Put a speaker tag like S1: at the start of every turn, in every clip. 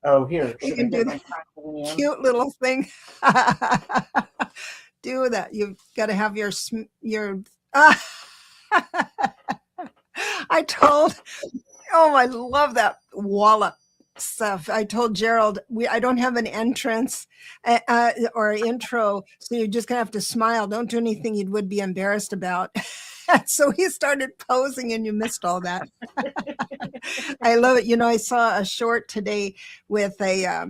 S1: Oh, here.
S2: You
S1: Should I
S2: can do
S1: get my
S2: that cute little thing. Do that. You've got to have your I told, oh, I love that wallop stuff. I told Gerald, I don't have an entrance or intro, so you're just gonna have to smile. Don't do anything you would be embarrassed about. So he started posing, and you missed all that. I love it. You know, I saw a short today with a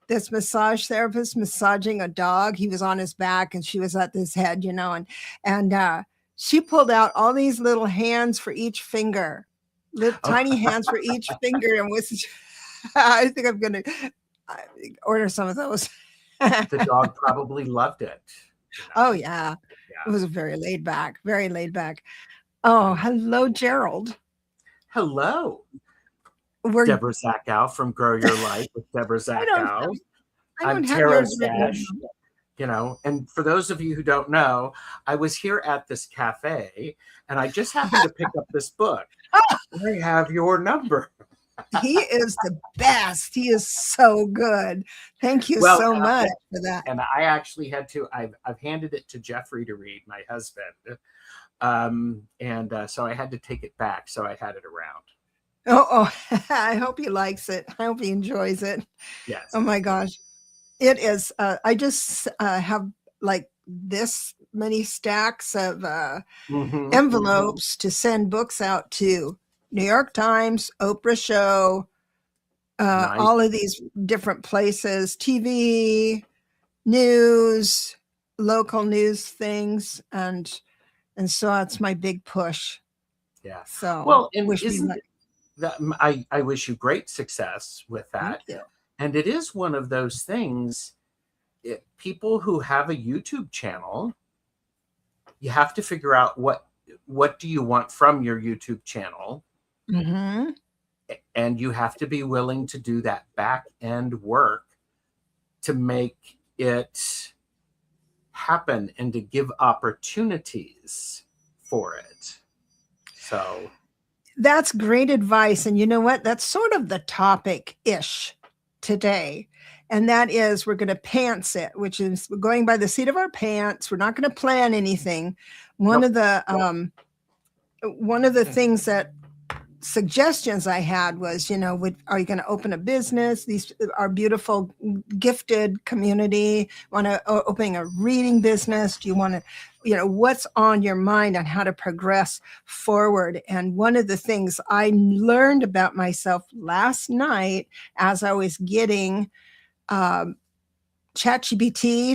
S2: this massage therapist massaging a dog. He was on his back, and she was at his head. You know, and she pulled out all these little hands for each finger. Tiny hands for each finger, and was I think I'm gonna order some of those.
S1: The dog probably loved it.
S2: You know? Oh yeah, it was very laid back, very laid back. Oh, hello, Gerald.
S1: Hello, Debra Zachau from Grow Your Life with Debra Zachau. I'm TarotStache. You know, and for those of you who don't know, I was here at this cafe and I just happened to pick up this book. I have your number.
S2: He is the best. He is so good. Thank you so much for that.
S1: And I actually had to, I've handed it to Jeffrey to read, my husband. So I had to take it back. So I had it around.
S2: Oh, I hope he likes it. I hope he enjoys it.
S1: Yes.
S2: Oh my gosh. It is. I just have like this many stacks of envelopes to send books out to. New York Times, Oprah Show, nice. All of these different places, TV, news, local news things, and so it's my big push.
S1: Yeah.
S2: So
S1: well, and I wish you great success with that.
S2: Thank you.
S1: And it is one of those things, people who have a YouTube channel, you have to figure out what do you want from your YouTube channel.
S2: Mm-hmm.
S1: And you have to be willing to do that back end work to make it happen and to give opportunities for it. So
S2: that's great advice. And you know what? That's sort of the topic-ish today. And that is, we're going to pants it, which is we're going by the seat of our pants. We're not going to plan anything. One of the things that suggestions I had was, you know, are you going to open a business? These are beautiful, gifted community. Want to open a reading business? Do you want to, you know, what's on your mind on how to progress forward? And one of the things I learned about myself last night as I was getting ChatGPT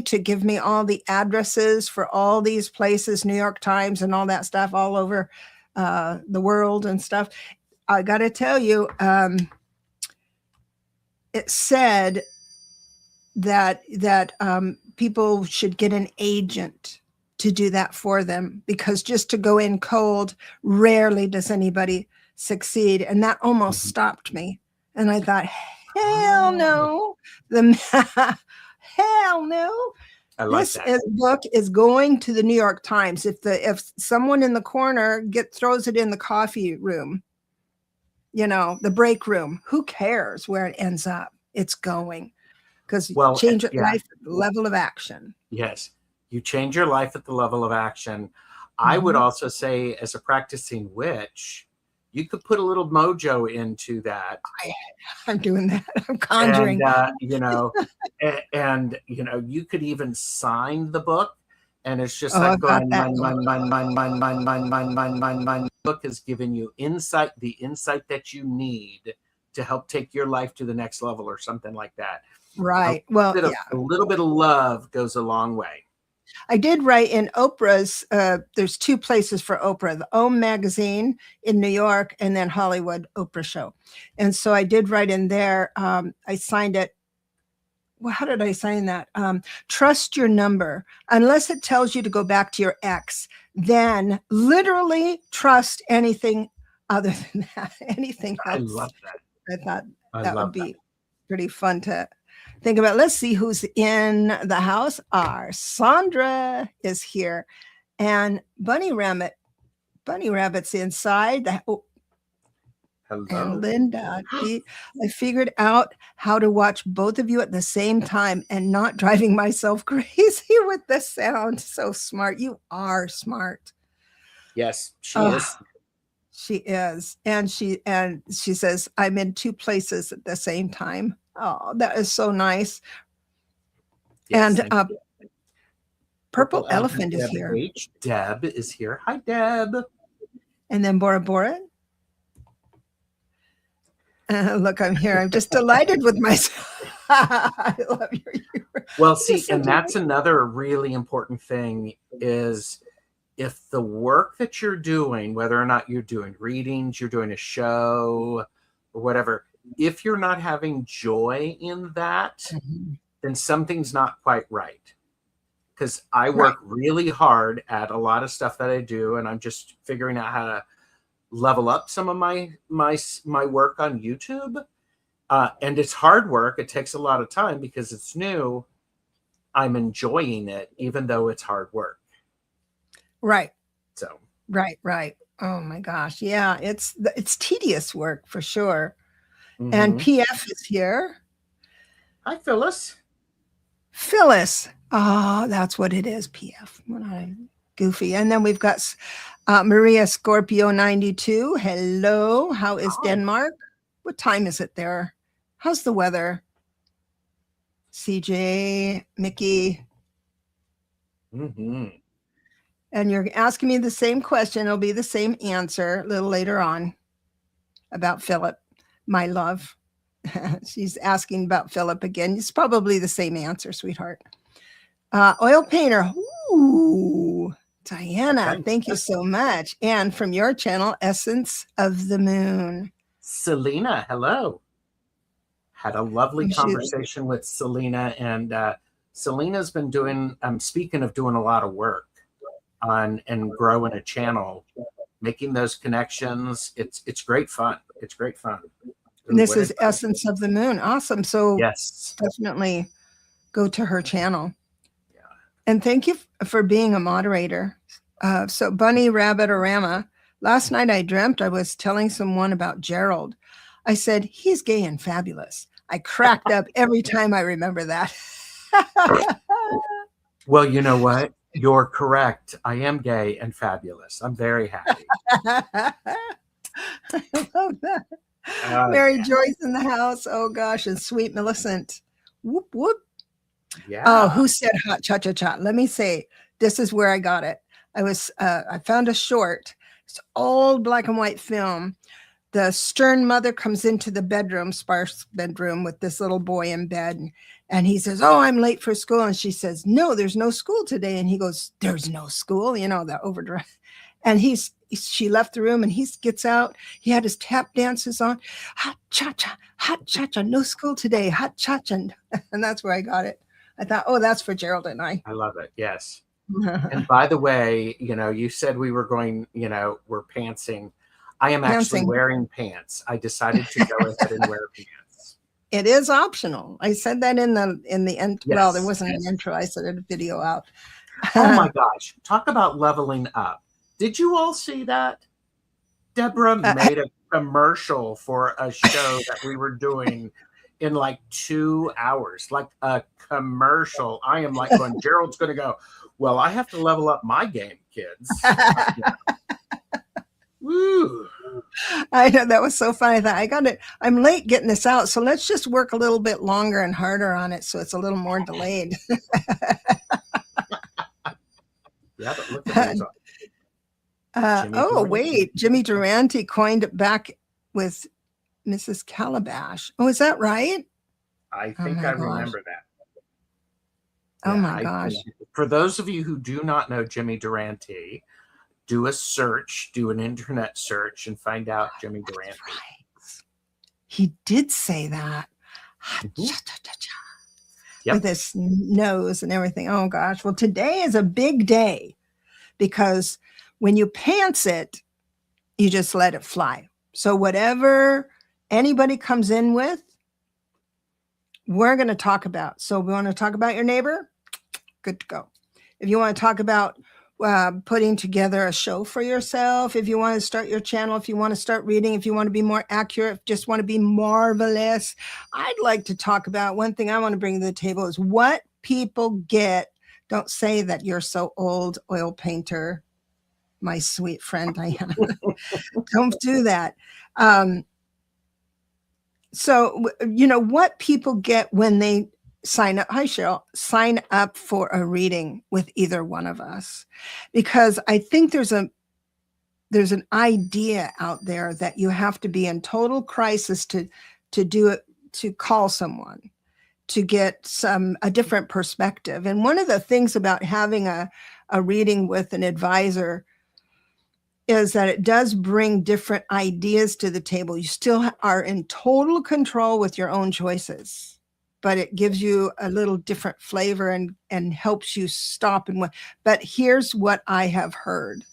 S2: to give me all the addresses for all these places, New York Times and all that stuff all over the world and stuff. I got to tell you, it said that people should get an agent to do that for them, because just to go in cold, rarely does anybody succeed. And that almost stopped me. And I thought, hell no, hell no. This book is going to the New York Times. If someone in the corner throws it in the coffee room, you know, the break room, who cares where it ends up? It's going, because change your life at the level of action.
S1: Yes, you change your life at the level of action. I would also say, as a practicing witch, you could put a little mojo into that.
S2: I'm doing that. I'm conjuring.
S1: And, you know, and you know, you could even sign the book, and it's just like going, mine. Book has given you insight, the insight that you need to help take your life to the next level, or something like that.
S2: Right.
S1: A little bit of love goes a long way.
S2: I did write in Oprah's, there's two places for Oprah, the OM magazine in New York, and then Hollywood Oprah Show. And so I did write in there, I signed it. Well, how did I sign that? Trust your number. Unless it tells you to go back to your ex, then literally trust anything other than that, anything else.
S1: I love that.
S2: I thought that would be pretty fun to think about. Let's see who's in the house. Our Sandra is here, and Bunny Rabbit's inside.
S1: Hello.
S2: And Linda, I figured out how to watch both of you at the same time and not driving myself crazy with the sound. So smart. You are smart.
S1: Yes, she is.
S2: She is. And she says, I'm in two places at the same time. Oh, that is so nice.
S1: Yes,
S2: and Purple Elephant is here.
S1: Deb is here. Hi, Deb.
S2: And then Bora Bora. Look, I'm here. I'm just delighted with myself. I love your humor.
S1: Well, see, and that's another really important thing is if the work that you're doing, whether or not you're doing readings, you're doing a show or whatever, if you're not having joy in that, then something's not quite right. Because I work really hard at a lot of stuff that I do, and I'm just figuring out how to level up some of my work on YouTube. And it's hard work. It takes a lot of time because it's new. I'm enjoying it, even though it's hard work.
S2: Right.
S1: So.
S2: Right. Oh my gosh. Yeah. It's tedious work for sure. Mm-hmm. And PF is here.
S1: Hi, Phyllis.
S2: Phyllis. Oh, that's what it is. PF. When I'm goofy. And then we've got Maria Scorpio 92. Hello. How is Denmark? What time is it there? How's the weather? CJ, Mickey.
S1: Mm-hmm.
S2: And you're asking me the same question. It'll be the same answer a little later on about Philip, my love. She's asking about Philip again. It's probably the same answer, sweetheart. Oil painter. Ooh, Diana, thank you so much. And from your channel, Essence of the Moon.
S1: Selena, hello. Had a lovely conversation with Selena, and Selena's been doing, speaking of doing a lot of work on and growing a channel, making those connections. It's great fun. It's great fun.
S2: And this is Essence of the Moon. Awesome. So
S1: yes,
S2: definitely go to her channel. Yeah. And thank you for being a moderator. So Bunny Rabbit Orama, last night I dreamt I was telling someone about Gerald. I said, he's gay and fabulous. I cracked up every time I remember that.
S1: Well, you know what? You're correct. I am gay and fabulous. I'm very happy.
S2: I love that. Mary Joyce in the house. Oh, gosh. And Sweet Millicent. Whoop, whoop.
S1: Yeah.
S2: Oh, who said hot cha-cha-cha? Let me say, this is where I got it. I found a short. It's old black and white film. The stern mother comes into the bedroom, sparse bedroom, with this little boy in bed. And he says, oh, I'm late for school. And she says, no, there's no school today. And he goes, there's no school, you know, the overdrive. And she left the room and he gets out. He had his tap dances on. Hot cha-cha, no school today, hot cha-cha. And that's where I got it. I thought, oh, that's for Gerald and I.
S1: I love it. Yes. And by the way, you know, you said we were going, you know, we're pantsing. I am actually wearing pants. I decided to go ahead and wear pants.
S2: It is optional. I said that in the end. Yes. Well, there wasn't an intro. I said a video out.
S1: Oh my gosh. Talk about leveling up. Did you all see that? Deborah made a commercial for a show that we were doing in like 2 hours, like a commercial. I am like going, Gerald's going to go, well, I have to level up my game, kids. Woo.
S2: I know, that was so funny. I thought, I got it. I'm late getting this out, so let's just work a little bit longer and harder on it so it's a little more delayed.
S1: Yeah, but look at those.
S2: Oh, wait. Jimmy Durante coined it back with Mrs. Calabash. Oh, is that right?
S1: I think I remember that.
S2: Oh, my gosh.
S1: For those of you who do not know Jimmy Durante, do a search, do an internet search, and find out Jimmy Durante.
S2: Right. He did say that. With his nose and everything. Oh, gosh. Well, today is a big day because when you pants it, you just let it fly. So whatever anybody comes in with, we're going to talk about. So we want to talk about your neighbor? Good to go. If you want to talk about putting together a show for yourself, if you want to start your channel, if you want to start reading, if you want to be more accurate, just want to be marvelous, I'd like to talk about one thing I want to bring to the table is what people get. Don't say that you're so old, oil painter, my sweet friend Diana. Don't do that. So, what people get when they sign up. Hi, Cheryl. Sign up for a reading with either one of us, because I think there's an idea out there that you have to be in total crisis to do it, to call someone, to get a different perspective. And one of the things about having a reading with an advisor is that it does bring different ideas to the table. You still are in total control with your own choices, but it gives you a little different flavor and helps you stop. But here's what I have heard.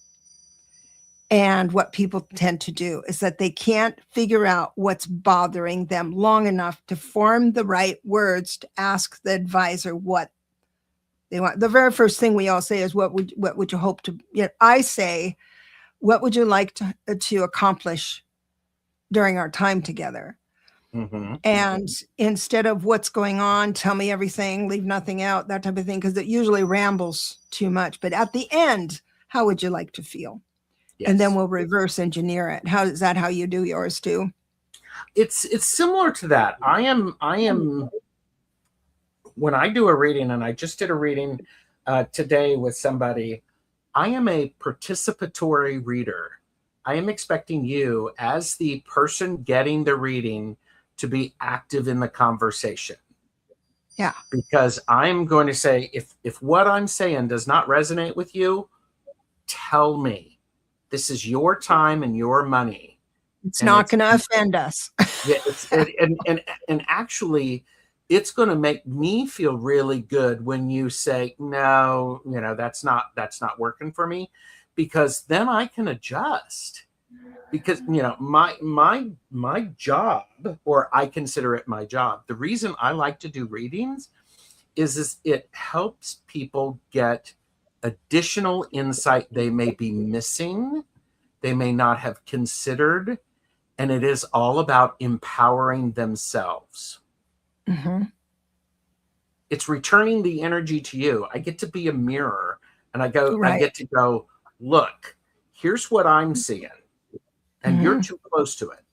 S2: And what people tend to do is that they can't figure out what's bothering them long enough to form the right words to ask the advisor what they want. The very first thing we all say is, what would you hope to, I say, what would you like to accomplish during our time together? Mm-hmm. And instead of what's going on, tell me everything, leave nothing out, that type of thing, because it usually rambles too much. But at the end, how would you like to feel? Yes. And then we'll reverse engineer it. Is that how you do yours too?
S1: It's similar to that. I am when I do a reading, and I just did a reading today with somebody, I am a participatory reader. I am expecting you, as the person getting the reading, to be active in the conversation.
S2: Yeah.
S1: Because I'm going to say, if what I'm saying does not resonate with you, tell me. This is your time and your money.
S2: It's not going to offend us.
S1: Yeah, and actually, it's going to make me feel really good when you say, no, that's not working for me, because then I can adjust. Because, my job, or I consider it my job, the reason I like to do readings is it helps people get additional insight they may be missing, they may not have considered, and it is all about empowering themselves.
S2: Mm-hmm.
S1: It's returning the energy to you. I get to be a mirror, and I get to go, look, here's what I'm seeing, and mm-hmm. you're too close to it.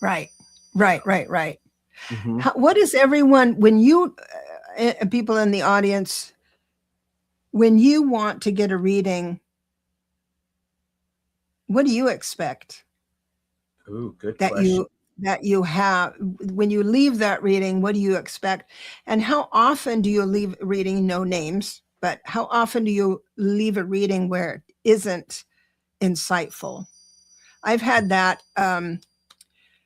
S2: Right. Mm-hmm. What is everyone, when you, people in the audience, when you want to get a reading, what do you expect?
S1: Ooh, good question.
S2: That you have, when you leave that reading, what do you expect? And how often do you leave a reading, no names, but how often do you leave a reading where it isn't insightful? I've had that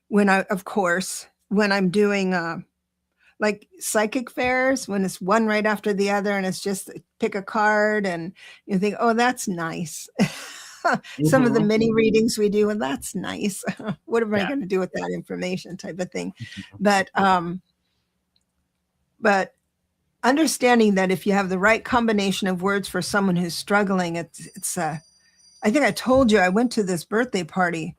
S2: when I'm doing like psychic fairs, when it's one right after the other and it's just pick a card and you think, oh, that's nice. Mm-hmm. Some of the mini readings we do, and that's nice. What am I going to do with that information, type of thing? But understanding that if you have the right combination of words for someone who's struggling, it's I think I told you I went to this birthday party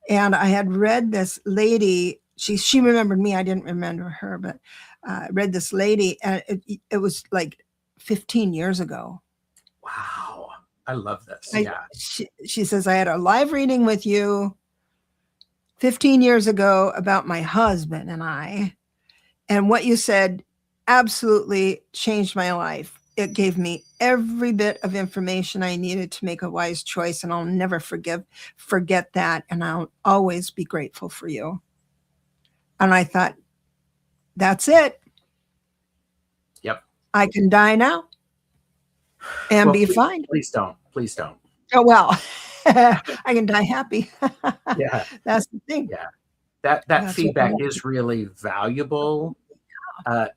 S2: and I had read this lady. She remembered me. I didn't remember her, but read this lady, and it was like 15 years ago.
S1: Wow. I love this.
S2: She says, I had a live reading with you 15 years ago about my husband and I. And what you said absolutely changed my life. It gave me every bit of information I needed to make a wise choice. And I'll never forget that. And I'll always be grateful for you. And I thought, that's it.
S1: Yep.
S2: I can die now and be fine.
S1: Please don't.
S2: Oh, well, I can die happy.
S1: Yeah.
S2: That's the thing.
S1: Yeah. That feedback is really valuable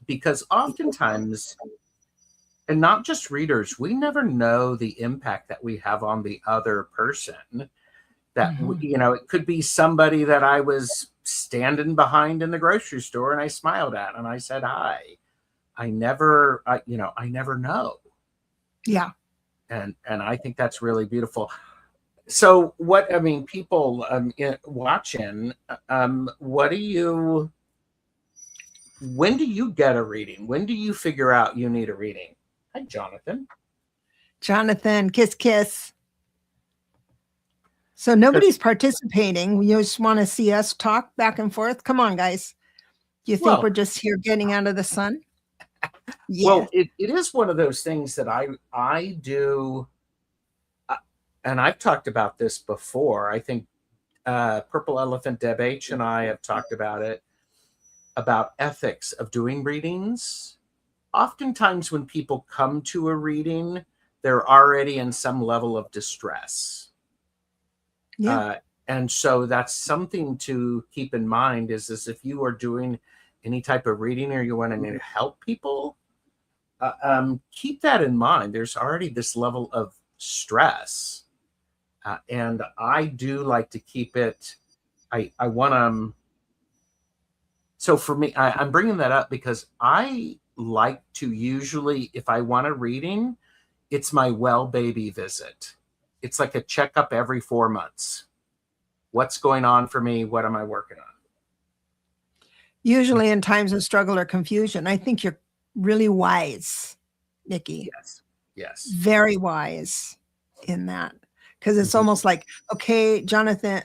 S1: because oftentimes, and not just readers, we never know the impact that we have on the other person. That, mm-hmm. It could be somebody that I was standing behind in the grocery store and I smiled at and I said hi. I never know.
S2: Yeah.
S1: And I think that's really beautiful. So what, I mean, people watching, what do you, when do you get a reading? When do you figure out you need a reading? Hi, Jonathan.
S2: Jonathan, kiss, kiss. So nobody's participating. You just want to see us talk back and forth. Come on, guys. Do you think we're just here getting out of the sun?
S1: Yeah. Well, it is one of those things that I do, and I've talked about this before. I think Purple Elephant Deb H and I have talked about it, about ethics of doing readings. Oftentimes when people come to a reading, they're already in some level of distress. Yeah. And so that's something to keep in mind is if you are doing any type of reading or you want to help people, keep that in mind. There's already this level of stress. And I do like to keep it, I want to, so for me, I'm bringing that up because I like to usually, if I want a reading, it's my well baby visit. It's like a checkup every 4 months. What's going on for me? What am I working on?
S2: Usually in times of struggle or confusion. I think you're really wise, Nikki.
S1: Yes. Yes.
S2: Very wise in that. Because it's almost like, okay, Jonathan,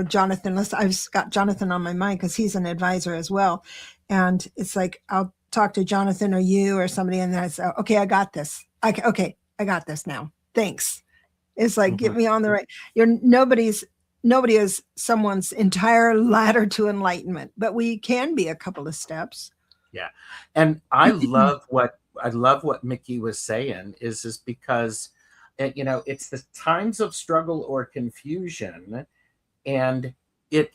S2: Jonathan, I've got Jonathan on my mind because he's an advisor as well. And it's like, I'll talk to Jonathan or you or somebody and then I say, okay, I got this. Okay, I got this now. Thanks. It's like, get me on the right. Nobody is someone's entire ladder to enlightenment, but we can be a couple of steps.
S1: Yeah. And I love what Mickey was saying is because, it's the times of struggle or confusion, and it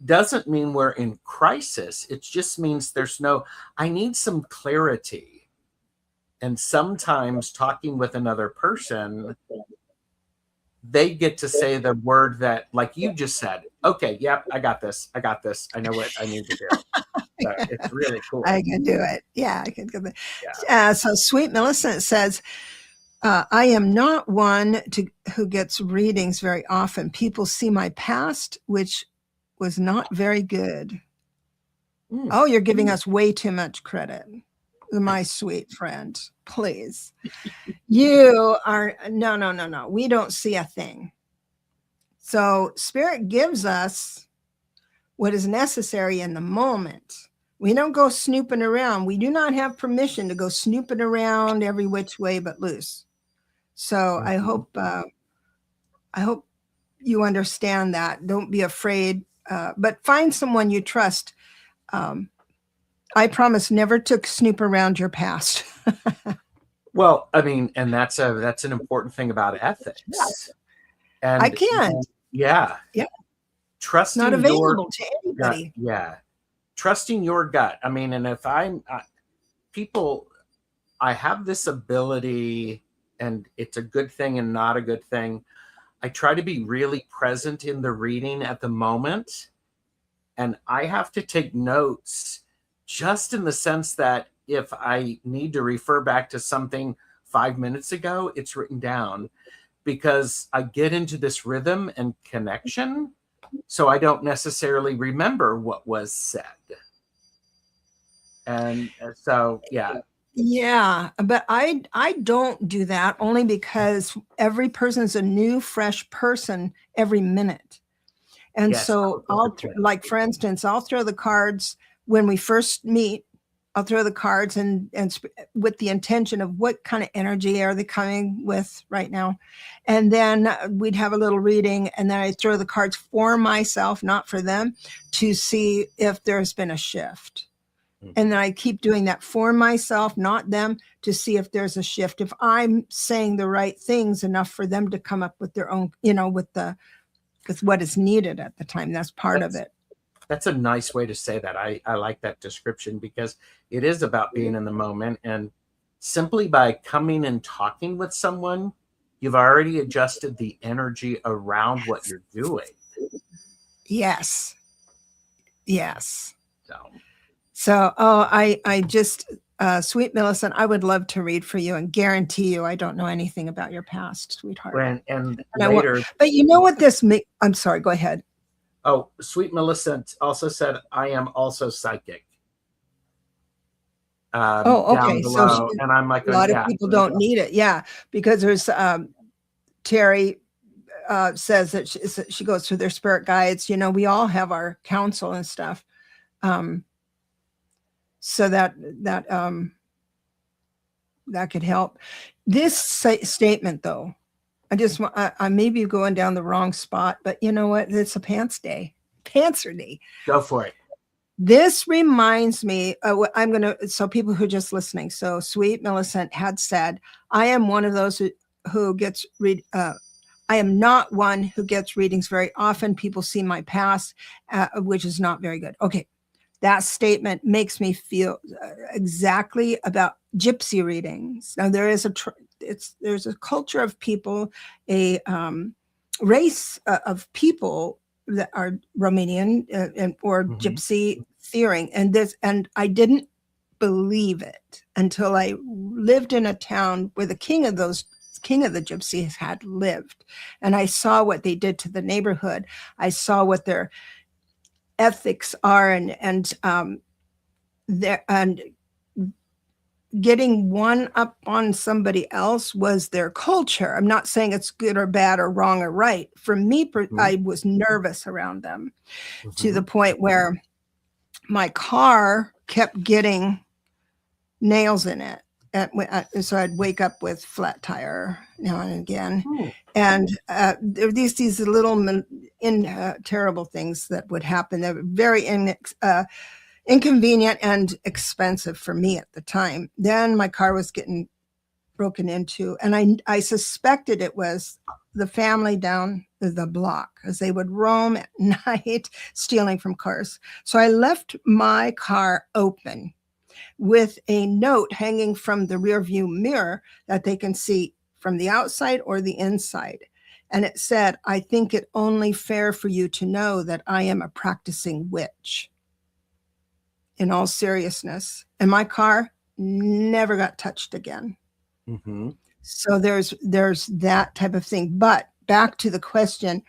S1: doesn't mean we're in crisis. It just means I need some clarity. And sometimes talking with another person, they get to say the word that, like you just said, okay, yep, I got this. I know what I need to do. So it's really cool.
S2: I can do it. Yeah, I can do it. Yeah. So Sweet Millicent says, I am not one who gets readings very often. People see my past, which was not very good. Oh, you're giving us way too much credit. My sweet friend, please. You are, no. We don't see a thing. So Spirit gives us what is necessary in the moment. We don't go snooping around. We do not have permission to go snooping around every which way but loose. So I hope you understand that. Don't be afraid, but find someone you trust. I promise never to snoop around your past.
S1: Well, I mean, and that's an important thing about ethics. Yes. And
S2: I can't.
S1: Yeah. Trusting
S2: not available to anybody.
S1: Yeah. Trusting your gut. I mean, and if I have this ability, and it's a good thing and not a good thing. I try to be really present in the reading at the moment. And I have to take notes just in the sense that if I need to refer back to something 5 minutes ago, it's written down because I get into this rhythm and connection. So I don't necessarily remember what was said. And so, yeah.
S2: Yeah, but I don't do that only because every person's a new, fresh person every minute. And yes, so like, for instance, I'll throw the cards when we first meet. I'll throw the cards and with the intention of what kind of energy are they coming with right now. And then we'd have a little reading, and then I throw the cards for myself, not for them, to see if there's been a shift. And then I keep doing that for myself, not them, to see if there's a shift. If I'm saying the right things enough for them to come up with their own, with what is needed at the time. That's part of it.
S1: That's a nice way to say that. I like that description because it is about being in the moment. And simply by coming and talking with someone, you've already adjusted the energy around what you're doing.
S2: Yes. So, I just Sweet Millicent, I would love to read for you and guarantee you I don't know anything about your past, sweetheart.
S1: And later,
S2: but you know what this makes? I'm sorry, go ahead.
S1: Oh, Sweet Millicent also said, I am also psychic.
S2: Okay. So
S1: and I'm like,
S2: a lot of people don't need it. Yeah. Because there's Terry says that she goes through their spirit guides. You know, we all have our counsel and stuff. So that could help. This statement, though, I may be going down the wrong spot, but you know what? It's a pantser day.
S1: Go for it.
S2: This reminds me, so people who are just listening. So Sweet Millicent had said, I am one of those who gets I am not one who gets readings very often. People see my past, which is not very good. Okay. That statement makes me feel exactly about gypsy readings. Now there is there's a culture of people, a race of people that are Romanian or gypsy theoring, and I didn't believe it until I lived in a town where the king of the gypsies had lived, and I saw what they did to the neighborhood. I saw what their ethics are, and getting one up on somebody else was their culture. I'm not saying it's good or bad or wrong or right. For me, I was nervous around them to the point where my car kept getting nails in it. So I'd wake up with flat tire now and again. And there were these little terrible things that would happen. They were very inconvenient and expensive for me at the time. Then my car was getting broken into, and I suspected it was the family down the block, as they would roam at night stealing from cars. So I left my car open with a note hanging from the rear view mirror that they can see from the outside or the inside. And it said, I think it only fair for you to know that I am a practicing witch. In all seriousness. And my car never got touched again. So there's that type of thing. But back to the question,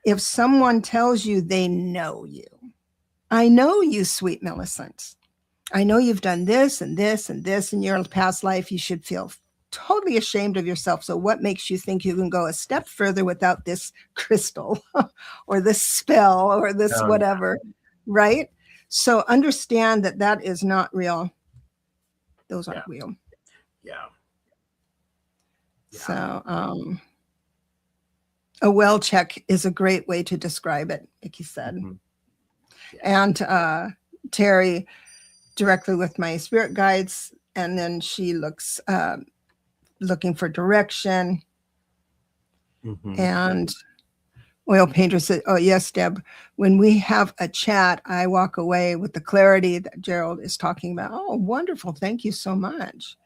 S2: if someone tells you they know you, I know you, Sweet Millicent. I know you've done this and this and this in your past life. You should feel totally ashamed of yourself. So what makes you think you can go a step further without this crystal or this spell or this whatever, right? So understand that is not real. Those aren't real.
S1: Yeah.
S2: So a well check is a great way to describe it, like you said. And Terry directly with my spirit guides, and then she looks looking for direction. And Oil Painter said, oh, yes, Deb, when we have a chat, I walk away with the clarity that Gerald is talking about. Oh, wonderful. Thank you so much.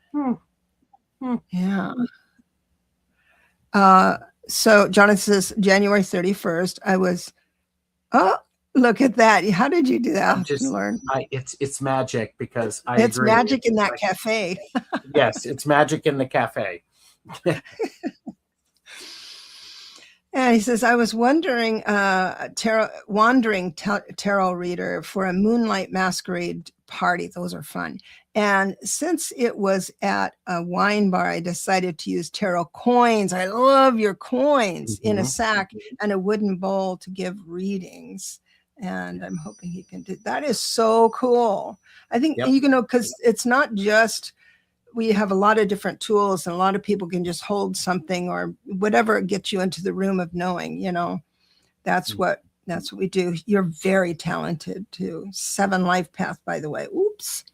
S2: Yeah. So Jonathan says, January 31st, I was, look at that. How did you do that?
S1: It's magic, because
S2: it's agree. Magic in that cafe.
S1: Yes, it's magic in the cafe.
S2: And he says, I was wondering, wandering tarot reader for a moonlight masquerade party. Those are fun. And since it was at a wine bar, I decided to use tarot coins. I love your coins in a sack and a wooden bowl to give readings. And I'm hoping he can do that. Is so cool. I think, you know, because it's not just, we have a lot of different tools, and a lot of people can just hold something or whatever gets you into the room of knowing, you know, that's what we do. You're very talented too. 7 life path, by the way. Oops.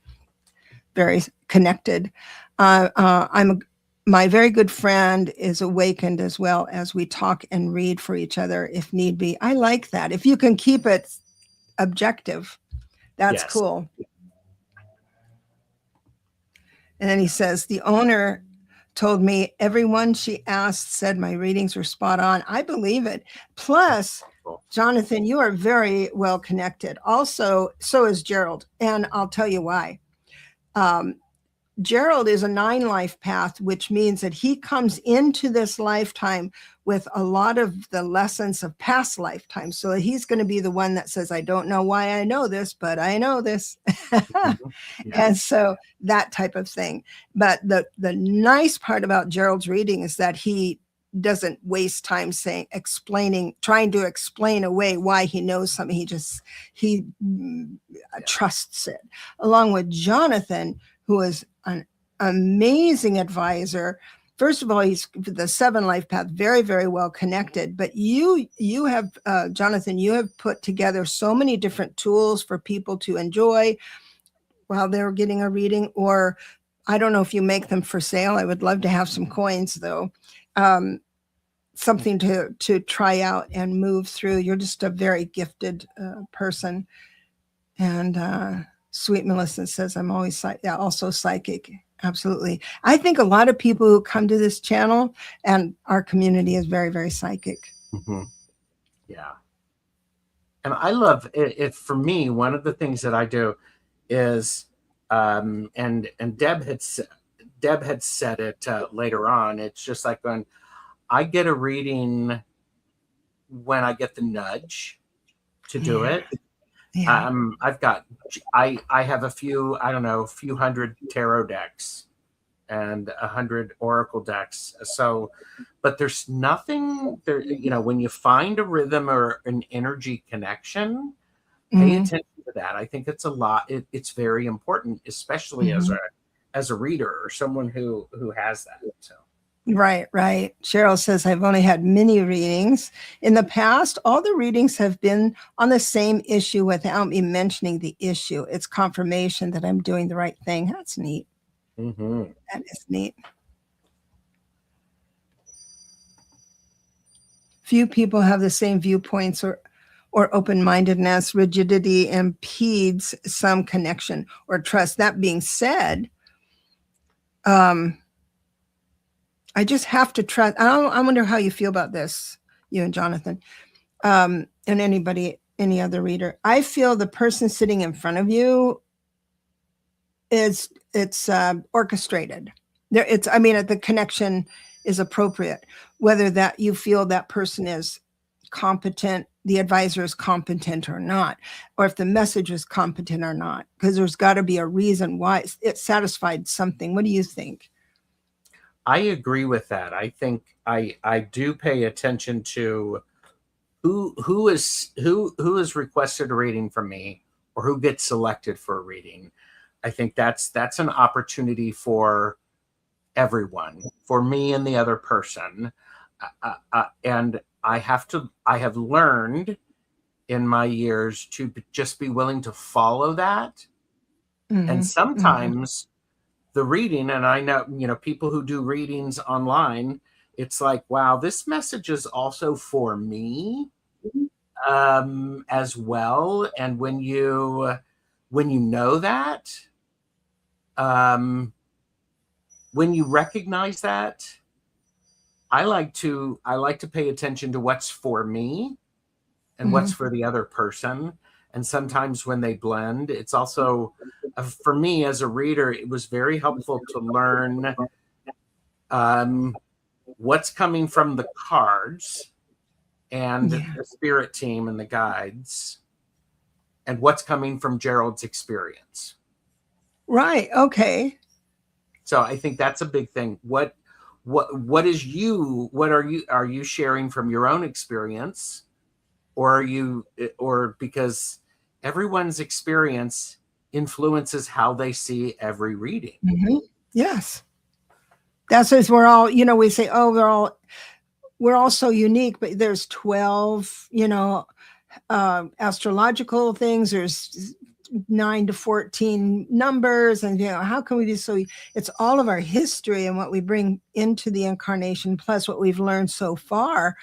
S2: Very connected. My very good friend is awakened as well, as we talk and read for each other if need be. I like that. If you can keep it objective, that's cool. And then he says, the owner told me everyone she asked said my readings were spot on. I believe it. Plus, Jonathan, you are very well connected. Also, so is Gerald. And I'll tell you why. Gerald is a 9 life path, which means that he comes into this lifetime with a lot of the lessons of past lifetimes. So he's going to be the one that says, I don't know why I know this, but I know this. And so that type of thing. But the nice part about Gerald's reading is that he doesn't waste time trying to explain away why he knows something. He trusts it. Along with Jonathan, who is an amazing advisor. First of all, he's the 7 life path, very, very well connected. But you have, Jonathan, you have put together so many different tools for people to enjoy while they're getting a reading. Or I don't know if you make them for sale. I would love to have some coins, though. Something to try out and move through. You're just a very gifted person. And Sweet Melissa says, I'm always also psychic. Absolutely. I think a lot of people who come to this channel and our community is very, very psychic.
S1: Yeah. And I love it. For me, one of the things that I do is, and Deb had said it later on. It's just like when I get a reading, when I get the nudge to do it. Yeah. I have a few hundred tarot decks and 100 oracle decks. So, but there's nothing there, when you find a rhythm or an energy connection, pay attention to that. I think it's a lot. It's very important, especially as a reader or someone who has that. So.
S2: Right. Cheryl says, I've only had mini readings. In the past, all the readings have been on the same issue without me mentioning the issue. It's confirmation that I'm doing the right thing. That's neat. That is neat. Few people have the same viewpoints or open-mindedness. Rigidity impedes some connection or trust. That being said, I just have to trust. I wonder how you feel about this, you and Jonathan, and any other reader. I feel the person sitting in front of you it's orchestrated. The connection is appropriate. Whether that you feel that person is competent, the advisor is competent or not, or if the message is competent or not, because there's got to be a reason why it satisfied something. What do you think?
S1: I agree with that. I think I do pay attention to who is requested a reading from me or who gets selected for a reading. I think that's an opportunity for everyone, for me and the other person. And I have learned in my years to just be willing to follow that. And sometimes the reading, and I know, people who do readings online, it's like, wow, this message is also for me as well. And when you know that, when you recognize that, I like to pay attention to what's for me and what's for the other person. And sometimes when they blend, it's also, for me as a reader, it was very helpful to learn what's coming from the cards and the spirit team and the guides, and what's coming from Gerald's experience.
S2: Right. Okay.
S1: So I think that's a big thing. What are you sharing from your own experience, or because everyone's experience influences how they see every reading.
S2: Yes. That's as we're all, we say, oh, we're all so unique, but there's 12, astrological things. There's 9 to 14 numbers, and how can we be so? It's all of our history and what we bring into the incarnation, plus what we've learned so far.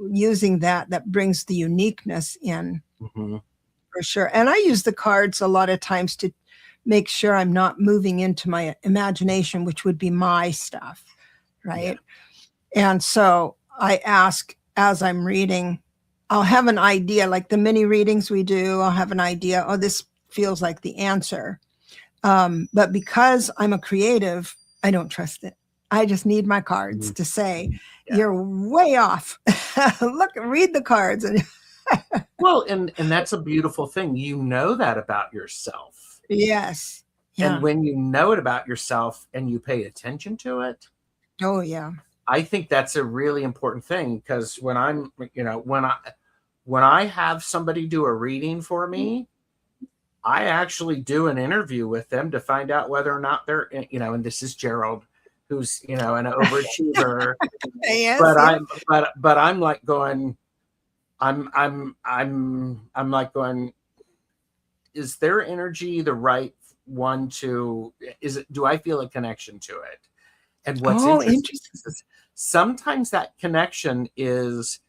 S2: Using that brings the uniqueness in, for sure. And I use the cards a lot of times to make sure I'm not moving into my imagination, which would be my stuff, right? Yeah. And so I ask as I'm reading. I'll have an idea, like the mini readings we do. I'll have an idea. Oh, this feels like the answer. But because I'm a creative, I don't trust it. I just need my cards to say, you're way off. Look, read the cards.
S1: Well, and that's a beautiful thing. You know that about yourself.
S2: Yes. Yeah.
S1: And when you know it about yourself and you pay attention to it.
S2: Oh, yeah.
S1: I think that's a really important thing, because when I'm, when I have somebody do a reading for me, I actually do an interview with them to find out whether or not they're, and this is Gerald, who's, an overachiever.
S2: Yes,
S1: but I'm like going, I'm like going, is their energy the right one to, do I feel a connection to it? And what's interesting is sometimes that connection is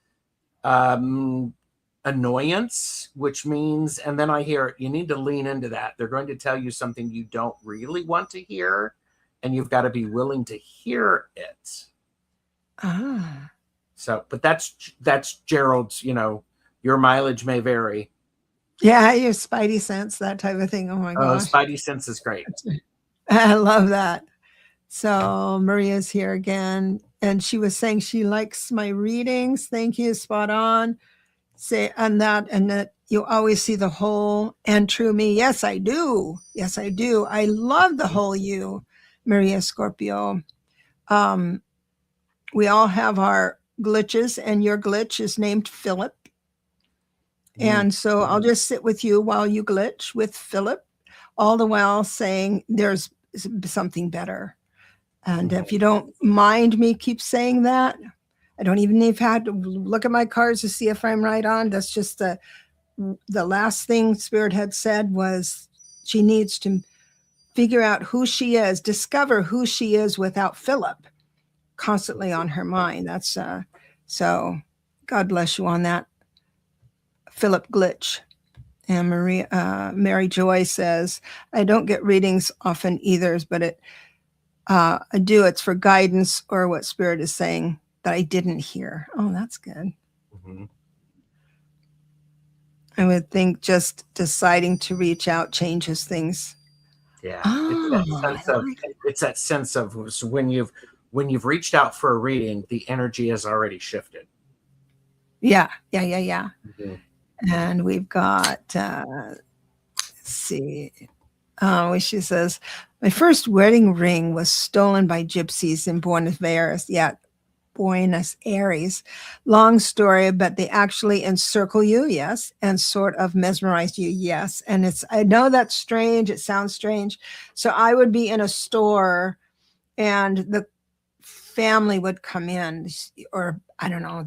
S1: annoyance, which means, and then I hear, you need to lean into that. They're going to tell you something you don't really want to hear, and you've got to be willing to hear it. So, but that's Gerald's, your mileage may vary.
S2: Yeah, your spidey sense, that type of thing. Oh my gosh.
S1: Spidey sense is great.
S2: I love that. So Maria's here again, and she was saying she likes my readings. Thank you, spot on. And that you always see the whole and true me. Yes, I do. Yes, I do. I love the whole you, Maria Scorpio. We all have our glitches, and your glitch is named Philip. And so I'll just sit with you while you glitch with Philip, all the while saying there's something better. And if you don't mind me keep saying that, I don't even need to have to look at my cards to see if I'm right on. That's just the last thing Spirit had said was she needs to figure out who she is, discover who she is without Philip constantly on her mind. That's so God bless you on that, Philip glitch. And Mary Joy says, I don't get readings often either, but I do. It's for guidance or what Spirit is saying that I didn't hear. Oh, that's good. I would think just deciding to reach out changes things.
S1: Yeah, it's that sense of when you've reached out for a reading, the energy has already shifted.
S2: Yeah. And we've got, let's see. She says, my first wedding ring was stolen by gypsies in Buenos Aires. Yeah, Buenos Aires. Long story, but they actually encircle you, yes, and sort of mesmerize you, yes. And I know that's strange. It sounds strange. So I would be in a store, and the family would come in, or I don't know,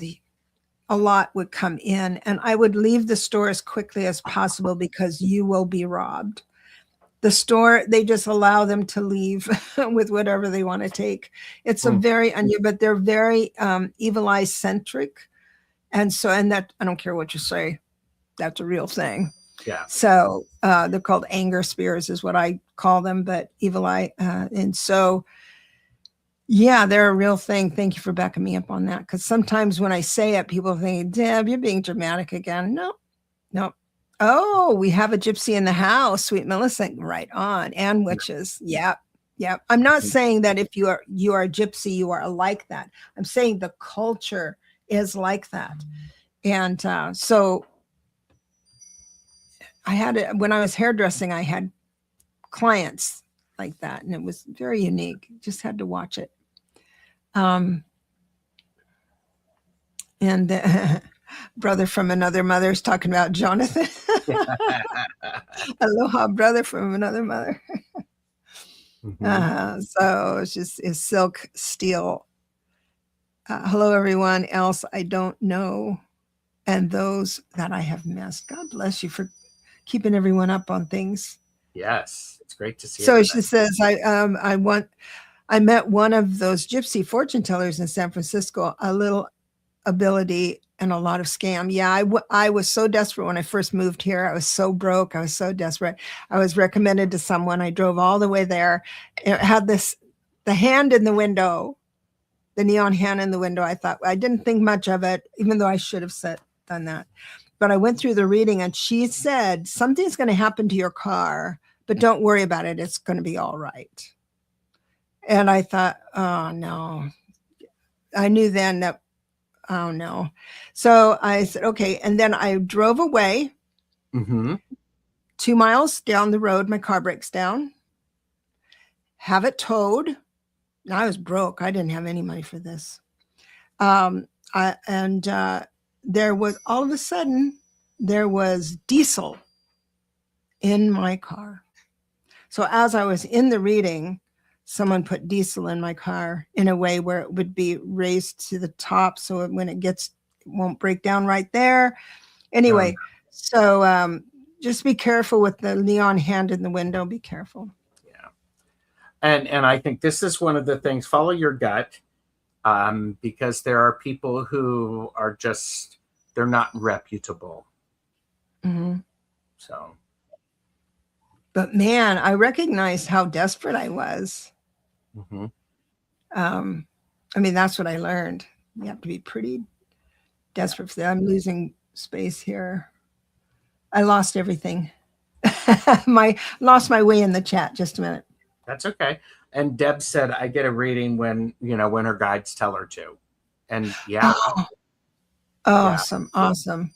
S2: a lot would come in, and I would leave the store as quickly as possible because you will be robbed. The store, they just allow them to leave with whatever they want to take. It's a very but they're very evil eye centric. And that, I don't care what you say, that's a real thing.
S1: Yeah.
S2: So they're called anger spears is what I call them, but evil eye. And so, yeah, they're a real thing. Thank you for backing me up on that. Because sometimes when I say it, people think, Deb, you're being dramatic again. No. Oh, we have a gypsy in the house. Sweet Melissa, right on. And witches. Yep. I'm not saying that if you are a gypsy, you are like that. I'm saying the culture is like that. And so when I was hairdressing, I had clients like that, and it was very unique. Just had to watch it. And brother from another mother is talking about Jonathan. Aloha, brother from another mother. So it's just silk steel. Hello, everyone else I don't know, and those that I have missed. God bless you for keeping everyone up on things.
S1: Yes, it's great to see.
S2: So she says, I met one of those gypsy fortune tellers in San Francisco. A little ability and a lot of scam. Yeah, I was so desperate when I first moved here. I was so broke. I was so desperate. I was recommended to someone. I drove all the way there. It had the hand in the window, the neon hand in the window. I didn't think much of it, even though I should have done that. But I went through the reading, and she said, something's going to happen to your car, but don't worry about it. It's going to be all right. And I thought, oh no. I knew then that, oh no. So I said, okay. And then I drove away. 2 miles down the road, my car breaks down. Have it towed. Now I was broke. I didn't have any money for this. There was, all of a sudden, there was diesel in my car. So as I was in the reading, someone put diesel in my car in a way where it would be raised to the top, so when it won't break down right there. Anyway, so just be careful with the neon hand in the window. Be careful.
S1: Yeah. And I think this is one of the things, follow your gut, because there are people who are just, they're not reputable. So.
S2: But man, I recognized how desperate I was. I mean, that's what I learned. You have to be pretty desperate for that. I'm losing space here. I lost everything. Lost my way in the chat. Just a minute.
S1: That's okay. And Deb said, I get a reading when her guides tell her to. And yeah.
S2: Awesome. Yeah. Awesome.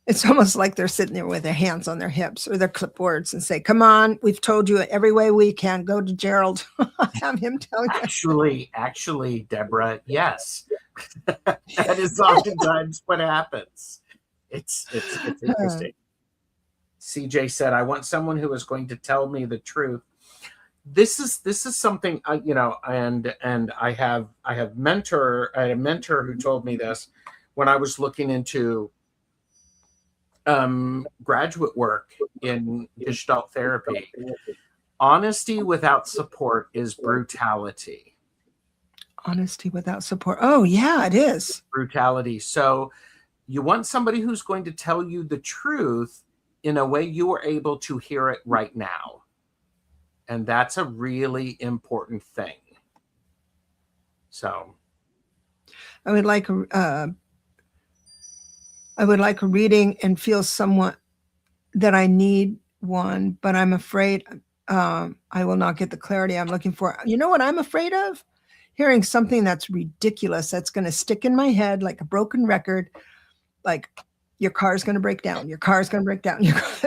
S2: It's almost like they're sitting there with their hands on their hips or their clipboards and say, come on, we've told you every way we can. Go to Gerald. Have him tell you.
S1: Actually, Deborah, yes. That is oftentimes what happens. It's interesting. CJ said, I want someone who is going to tell me the truth. This is something, and I had a mentor who told me this when I was looking into graduate work in Gestalt therapy. Honesty without support is brutality.
S2: Honesty without support. Oh, yeah, it is.
S1: Brutality. So you want somebody who's going to tell you the truth in a way you are able to hear it right now. And that's a really important thing. So
S2: I would like a reading and feel somewhat that I need one, but I'm afraid I will not get the clarity I'm looking for. You know what I'm afraid of? Hearing something that's ridiculous, that's going to stick in my head like a broken record, like your car's going to break down. Your car's going to break down.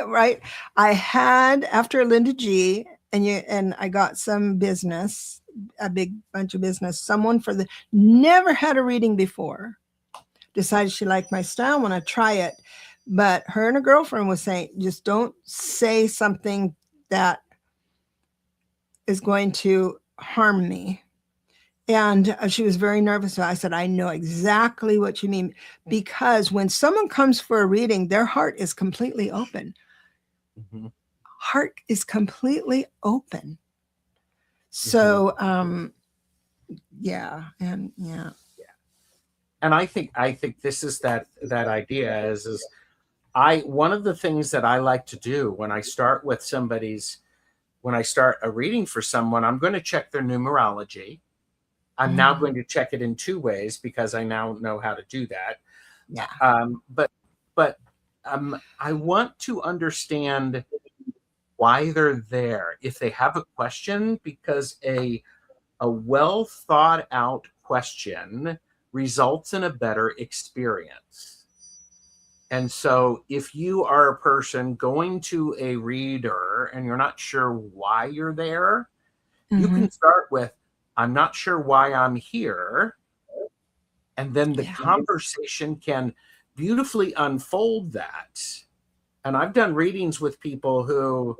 S2: Right? I had, after Linda G, and I got some business, a big bunch of business, someone never had a reading before. Decided she liked my style, want to try it. But her and a girlfriend was saying, just don't say something that is going to harm me. And she was very nervous. So I said, I know exactly what you mean. Because when someone comes for a reading, their heart is completely open. Heart is completely open. So, yeah. And yeah.
S1: And I think this is that idea is one of the things that I like to do when I start a reading for someone, I'm going to check their numerology. I'm now going to check it in 2 ways because I now know how to do that.
S2: Yeah.
S1: But I want to understand why they're there. If they have a question, because a well thought out question results in a better experience. And so if you are a person going to a reader and you're not sure why you're there, you can start with, I'm not sure why I'm here. And then the conversation can beautifully unfold that. And I've done readings with people who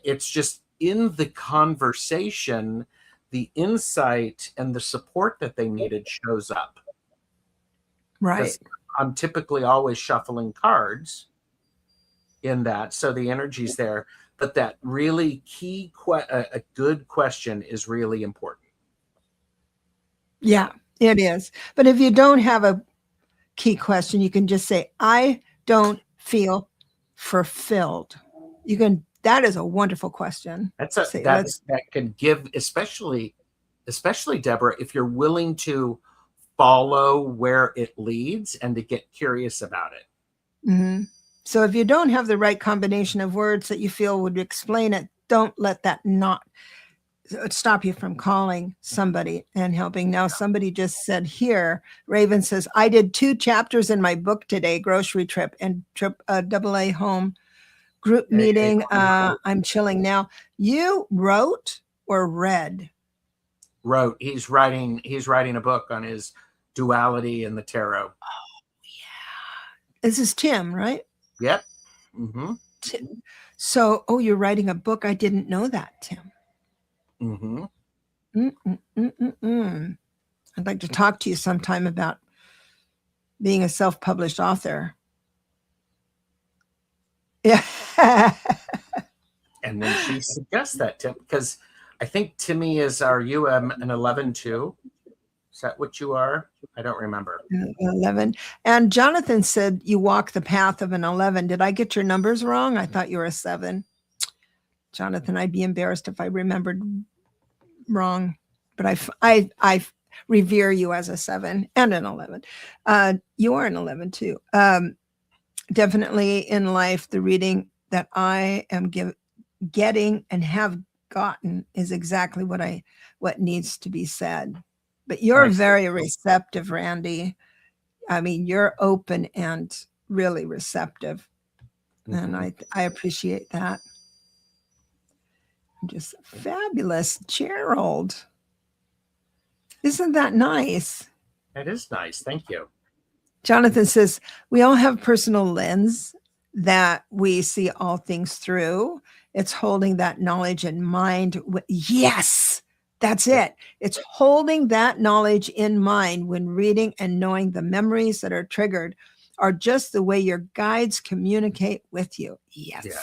S1: it's just in the conversation, the insight and the support that they needed shows up.
S2: Right.
S1: I'm typically always shuffling cards in that, so the energy's there. But that really key, a good question is really important.
S2: Yeah, it is. But if you don't have a key question, you can just say, I don't feel fulfilled. That is a wonderful question.
S1: That can give, especially Deborah, if you're willing to follow where it leads and to get curious about it.
S2: So if you don't have the right combination of words that you feel would explain it, don't let that not stop you from calling somebody and helping. Now, somebody just said here, Raven says, I did 2 chapters in my book today, grocery trip and trip AA home group meeting. I'm chilling now. You wrote or read?
S1: Wrote. He's writing a book on his duality in the tarot.
S2: Oh, yeah. This is Tim, right?
S1: Yep. Mm-hmm.
S2: Tim. So, you're writing a book. I didn't know that, Tim.
S1: Mm-hmm.
S2: I'd like to talk to you sometime about being a self-published author. Yeah.
S1: And then she suggests that, Tim, because I think Timmy are you an 11 too? Is that what you are? I don't remember.
S2: 11. And Jonathan said you walk the path of an 11. Did I get your numbers wrong? I thought you were a 7. Jonathan, I'd be embarrassed if I remembered wrong, but I revere you as a 7 and an 11. You are an 11 too. Definitely in life, the reading that I am getting and have gotten is exactly what needs to be said. But you're very receptive, Randy. I mean, you're open and really receptive. Mm-hmm. And I appreciate that. Just fabulous. Gerald. Isn't that nice?
S1: It is nice. Thank you.
S2: Jonathan says, we all have personal lens that we see all things through. It's holding that knowledge in mind. Yes, that's it. It's holding that knowledge in mind when reading and knowing the memories that are triggered are just the way your guides communicate with you. Yes.
S1: Yeah.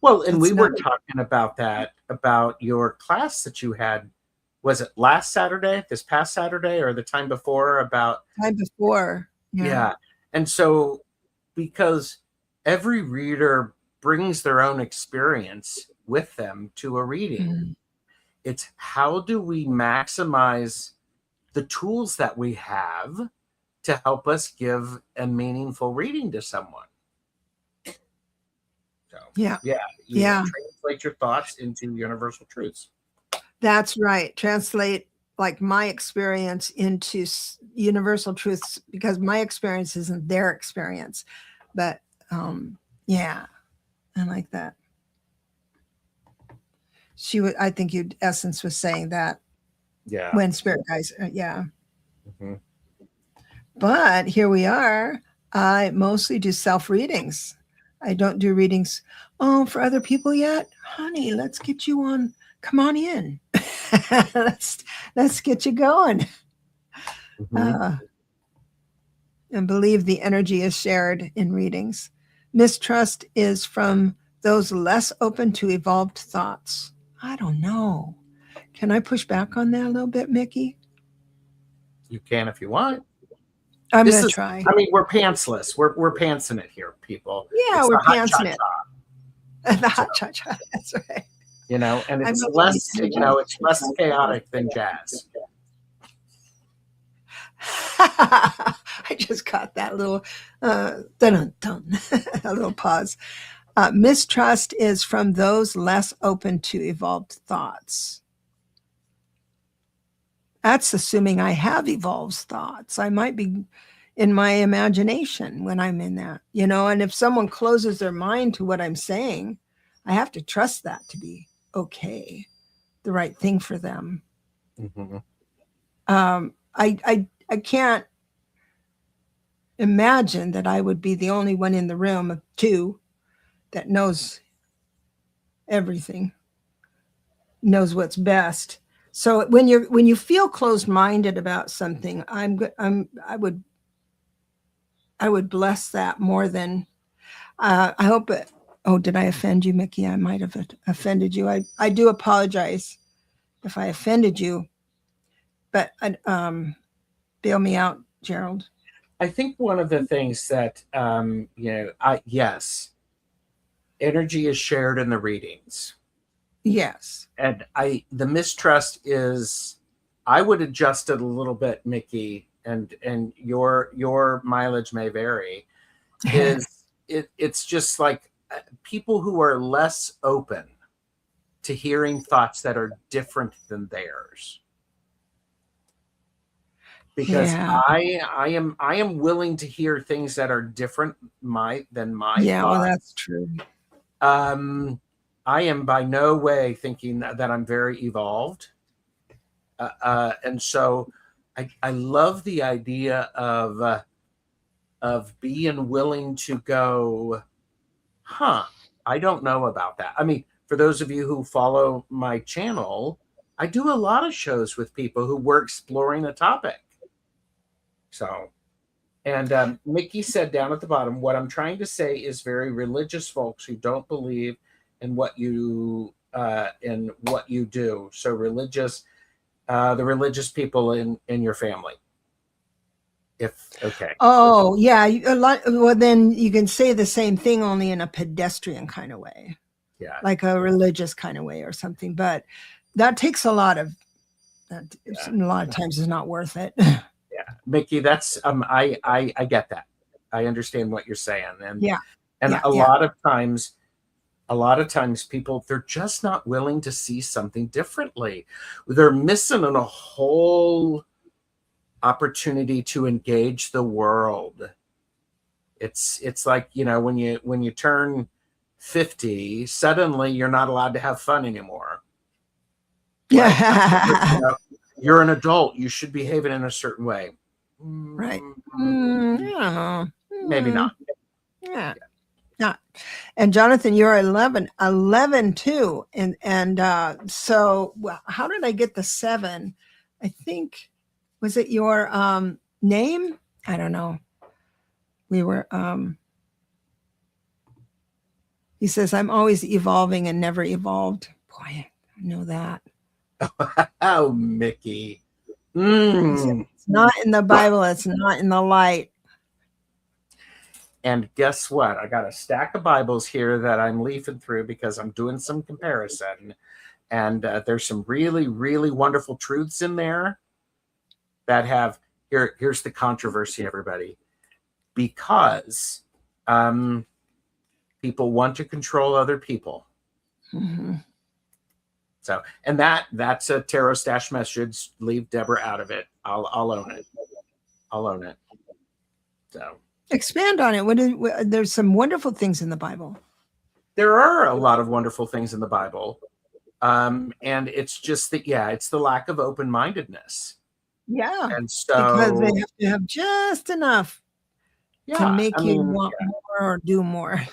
S1: Well, and we were talking about that, about your class that you had. Was it last Saturday, this past Saturday, or the time before?
S2: Time before.
S1: Yeah. And so, because every reader brings their own experience with them to a reading, it's how do we maximize the tools that we have to help us give a meaningful reading to someone? So, you translate your thoughts into universal truths.
S2: That's right. Translate like my experience into universal truths, because my experience isn't their experience. But I like that. I think Essence was saying that.
S1: Yeah.
S2: When spirit guys, But here we are. I mostly do self readings. I don't do readings for other people yet. Honey, let's get you on. Come on in. let's get you going. And believe the energy is shared in readings. Mistrust is from those less open to evolved thoughts. I don't know. Can I push back on that a little bit, Mickey?
S1: You can if you want.
S2: I'm going to try.
S1: I mean, we're pantsless. We're pantsing it here, people.
S2: Yeah, we're pantsing it. The hot cha-cha. That's right.
S1: You know, and it's less, it's less chaotic than jazz.
S2: I just caught that little dun-dun-dun, a little pause. Mistrust is from those less open to evolved thoughts. That's assuming I have evolved thoughts. I might be in my imagination when I'm in that, and if someone closes their mind to what I'm saying, I have to trust that to be okay, the right thing for them. I can't imagine that I would be the only one in the room of 2 that knows everything, knows what's best. So when you feel closed-minded about something, I would bless that more than I hope it. Oh, did I offend you, Mickey? I might have offended you. I do apologize if I offended you, but bail me out, Gerald.
S1: I think one of the things that yes, energy is shared in the readings.
S2: Yes.
S1: And the mistrust is, I would adjust it a little bit, Mickey, and your mileage may vary, is it's just like people who are less open to hearing thoughts that are different than theirs. Because I am willing to hear things that are different than my
S2: thoughts.
S1: Well,
S2: that's true.
S1: I am by no way thinking that I'm very evolved. And so I love the idea of being willing to go, I don't know about that. I mean, for those of you who follow my channel, I do a lot of shows with people who were exploring a topic. So, and Mickey said down at the bottom, what I'm trying to say is very religious folks who don't believe in what you do. So religious, the religious people in your family.
S2: Oh yeah, a lot. Well, then you can say the same thing, only in a pedestrian kind of way.
S1: Yeah,
S2: like a religious kind of way or something. But that takes a lot of times is not worth it.
S1: Yeah, Mickey, that's I get that. I understand what you're saying, and a lot of times people, they're just not willing to see something differently. They're missing a whole opportunity to engage the world. It's like, when you turn 50, suddenly you're not allowed to have fun anymore.
S2: Yeah.
S1: You're an adult. You should behave in a certain way.
S2: Right. I don't know.
S1: Maybe not.
S2: Yeah. Yeah. And Jonathan, you're 11 too. And so how did I get the 7? I think, was it your name? I don't know. We were, he says, I'm always evolving and never evolved. Boy, I know that.
S1: Oh, Mickey.
S2: It's not in the Bible. It's not in the light.
S1: And guess what? I got a stack of Bibles here that I'm leafing through because I'm doing some comparison. And there's some really, really wonderful truths in there that have, here's the controversy, everybody. Because people want to control other people.
S2: Mm-hmm.
S1: So, and that's a TarotStache message. Leave Deborah out of it. I'll own it. I'll own it. So
S2: expand on it. There's some wonderful things in the Bible.
S1: There are a lot of wonderful things in the Bible. And it's just that, it's the lack of open-mindedness.
S2: Yeah.
S1: And so
S2: because they have to have just enough to make you want more or do more.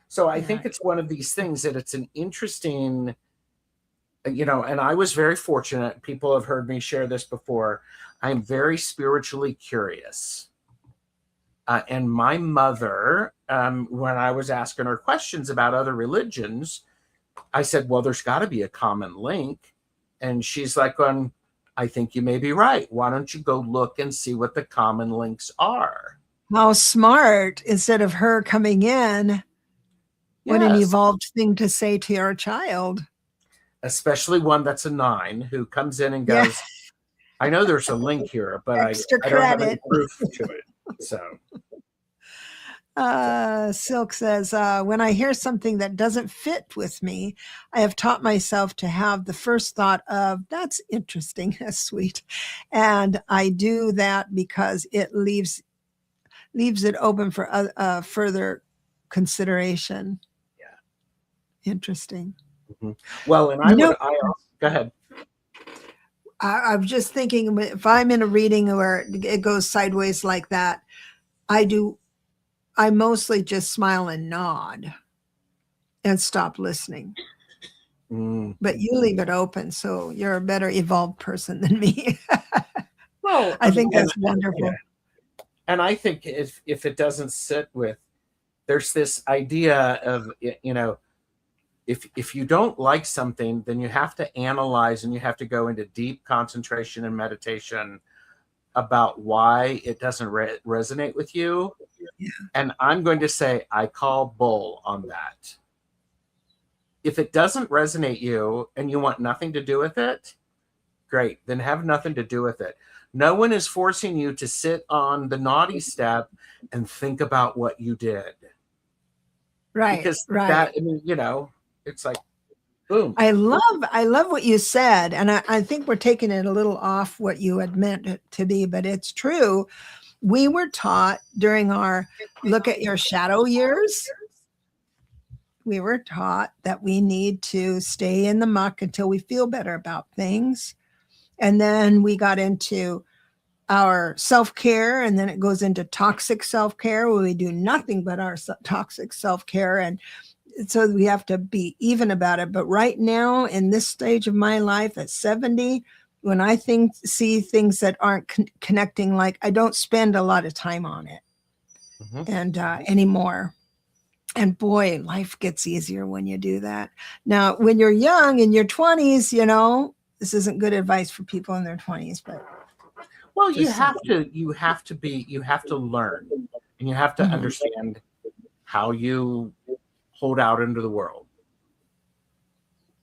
S1: So I think it's one of these things that it's an interesting, and I was very fortunate. People have heard me share this before. I'm very spiritually curious. And my mother, when I was asking her questions about other religions, I said, well, there's got to be a common link. And she's like, I think you may be right. Why don't you go look and see what the common links are?
S2: How smart, instead of her coming in. What an evolved thing to say to your child.
S1: Especially one that's a 9 who comes in and goes, I know there's a link here, but I don't have any proof to it. So
S2: Silk says, when I hear something that doesn't fit with me, I have taught myself to have the first thought of, that's interesting, that's sweet. And I do that because it leaves it open for further consideration. Interesting.
S1: Mm-hmm. Well, and go ahead.
S2: I'm just thinking, if I'm in a reading where it goes sideways like that, I mostly just smile and nod and stop listening. But you leave it open, so you're a better evolved person than me. Well, I think that's wonderful.
S1: And I think if it doesn't sit with, there's this idea of, if you don't like something, then you have to analyze and you have to go into deep concentration and meditation about why it doesn't resonate with you. Yeah. And I'm going to say, I call bull on that. If it doesn't resonate you and you want nothing to do with it, great, then have nothing to do with it. No one is forcing you to sit on the naughty step and think about what you did.
S2: Right.
S1: Because
S2: right.
S1: that, I mean, you know, it's like, boom.
S2: I love what you said. And I think we're taking it a little off what you had meant it to be, but it's true. We were taught during our look at your shadow years. We were taught that we need to stay in the muck until we feel better about things. And then we got into our self-care, and then it goes into toxic self-care where we do nothing but our toxic self-care. And so we have to be even about it. But right now, in this stage of my life at 70, when I see things that aren't connecting, like I don't spend a lot of time on it and anymore. And boy, life gets easier when you do that. Now, when you're young in your 20s, you know, this isn't good advice for people in their 20s, but
S1: well, you have to learn, and you have to understand how you hold out into the world.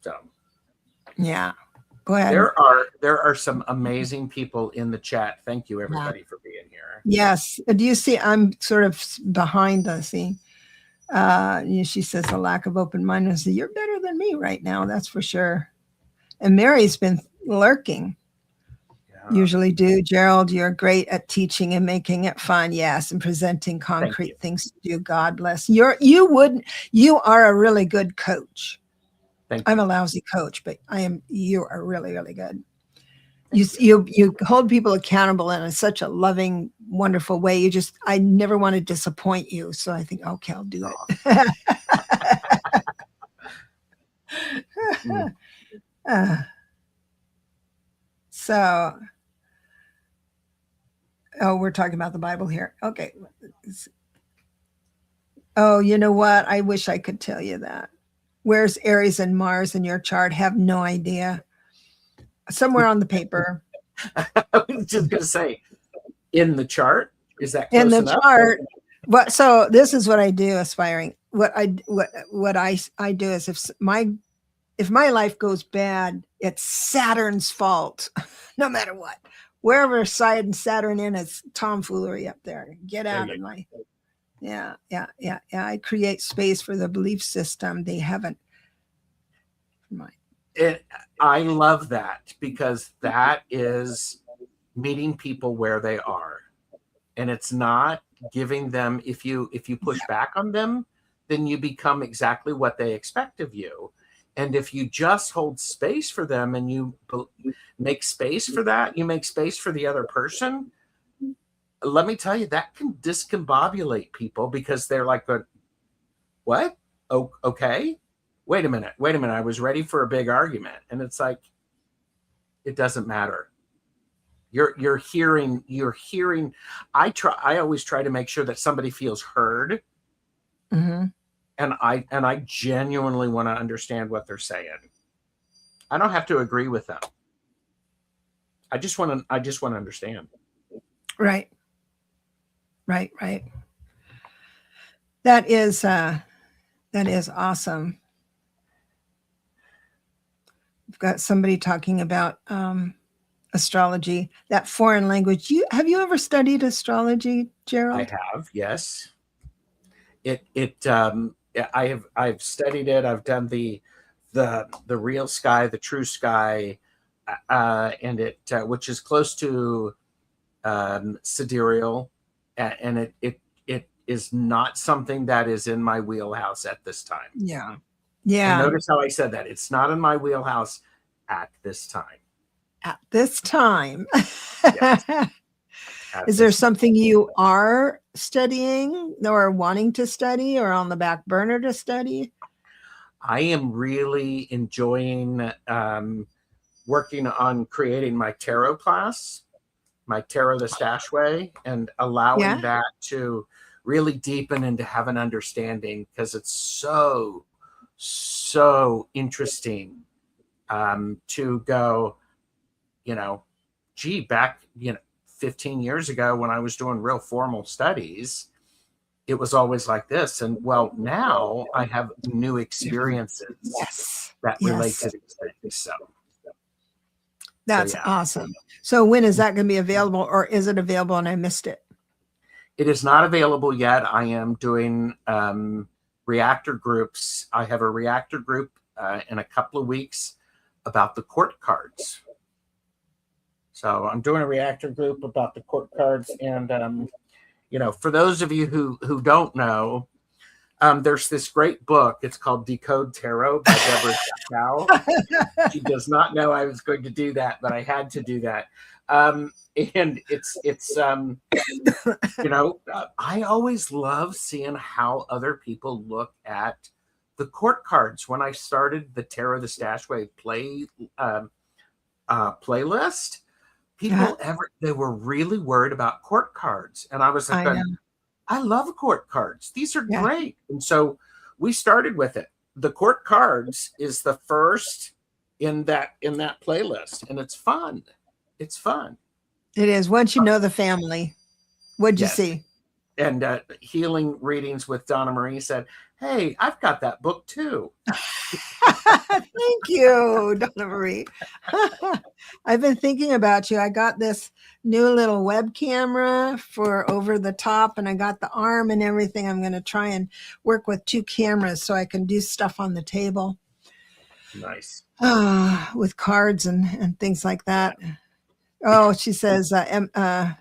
S1: So,
S2: yeah, go ahead.
S1: There are some amazing people in the chat. Thank you, everybody, for being here.
S2: Yes. Do you see? I'm sort of behind the scene. She says a lack of open-mindedness. You're better than me right now, that's for sure. And Mary's been lurking. Usually do. Gerald, you're great at teaching and making it fun. Yes. And presenting concrete things to do. God bless. You are a really good coach. I'm a lousy coach, but you are really, really good. You hold people accountable in such a loving, wonderful way. I never want to disappoint you. So I think, okay, I'll do it. So, we're talking about the Bible here. Okay. Oh, you know what? I wish I could tell you that. Where's Aries and Mars in your chart? Have no idea. Somewhere on the paper.
S1: I was just going to say, in the chart, is that close
S2: in the
S1: enough?
S2: Chart? But so this is what I do, aspiring. What I do is if my life goes bad, it's Saturn's fault, no matter what. Wherever Saturn in, it's tomfoolery up there. Get out of my. Yeah. I create space for the belief system. They haven't.
S1: I love that, because that is meeting people where they are, and it's not giving them. If you push back on them, then you become exactly what they expect of you. And if you just hold space for them and you make space for that, you make space for the other person. Let me tell you, that can discombobulate people, because they're like, what? Oh, okay. Wait a minute. I was ready for a big argument. And it's like, it doesn't matter. You're hearing. I always try to make sure that somebody feels heard.
S2: Mm-hmm.
S1: And I genuinely want to understand what they're saying. I don't have to agree with them. I just want to understand.
S2: Right. That is awesome. We've got somebody talking about astrology, that foreign language. Have you ever studied astrology, Gerald?
S1: I have, yes. I've studied it. I've done the real sky, the true sky, and it which is close to sidereal, and it is not something that is in my wheelhouse at this time.
S2: Yeah.
S1: And notice how I said that. It's not in my wheelhouse at this time.
S2: At this time.
S1: Yes.
S2: Is there something you are studying or wanting to study, or on the back burner to study?
S1: I am really enjoying working on creating my tarot class, my Tarot the Stash Way, and allowing that to really deepen and to have an understanding, because it's so interesting to go, back, 15 years ago when I was doing real formal studies, it was always like this. And well, now I have new experiences that relate to these things. So
S2: That's awesome. So when is that going to be available, or is it available and I missed it?
S1: It is not available yet. I am doing reactor groups. I have a reactor group in a couple of weeks about the court cards. So I'm doing a reactor group about the court cards. And, for those of you who don't know, there's this great book. It's called Decode Tarot by Debra Zachau. She does not know I was going to do that, but I had to do that. And it's I always love seeing how other people look at the court cards. When I started the TarotStache Way playlist, people they were really worried about court cards, and I was like, I love court cards. These are great. And so we started with it. The court cards is the first in that playlist, and it's fun. It's fun.
S2: It is. Once you know the family. What'd you see?
S1: And Healing Readings with Donna Marie said, hey, I've got that book too.
S2: Thank you, Donna Marie. I've been thinking about you. I got this new little web camera for over the top, and I got the arm and everything. I'm going to try and work with 2 cameras so I can do stuff on the table.
S1: Nice.
S2: With cards and things like that. Oh, she says, Essence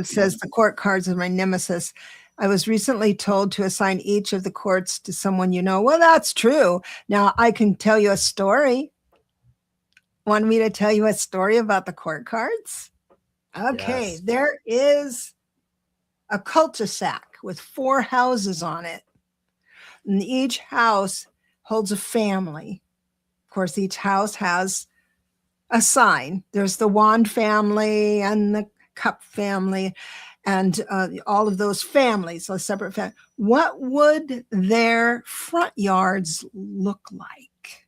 S2: says, the court cards are my nemesis. I was recently told to assign each of the courts to someone you know. Well, that's true. Now, I can tell you a story. Want me to tell you a story about the court cards? Okay, yes. There is a cul-de-sac with 4 houses on it. And each house holds a family. Of course, each house has a sign. There's the wand family and the cup family, and all of those families, so separate families. What would their front yards look like?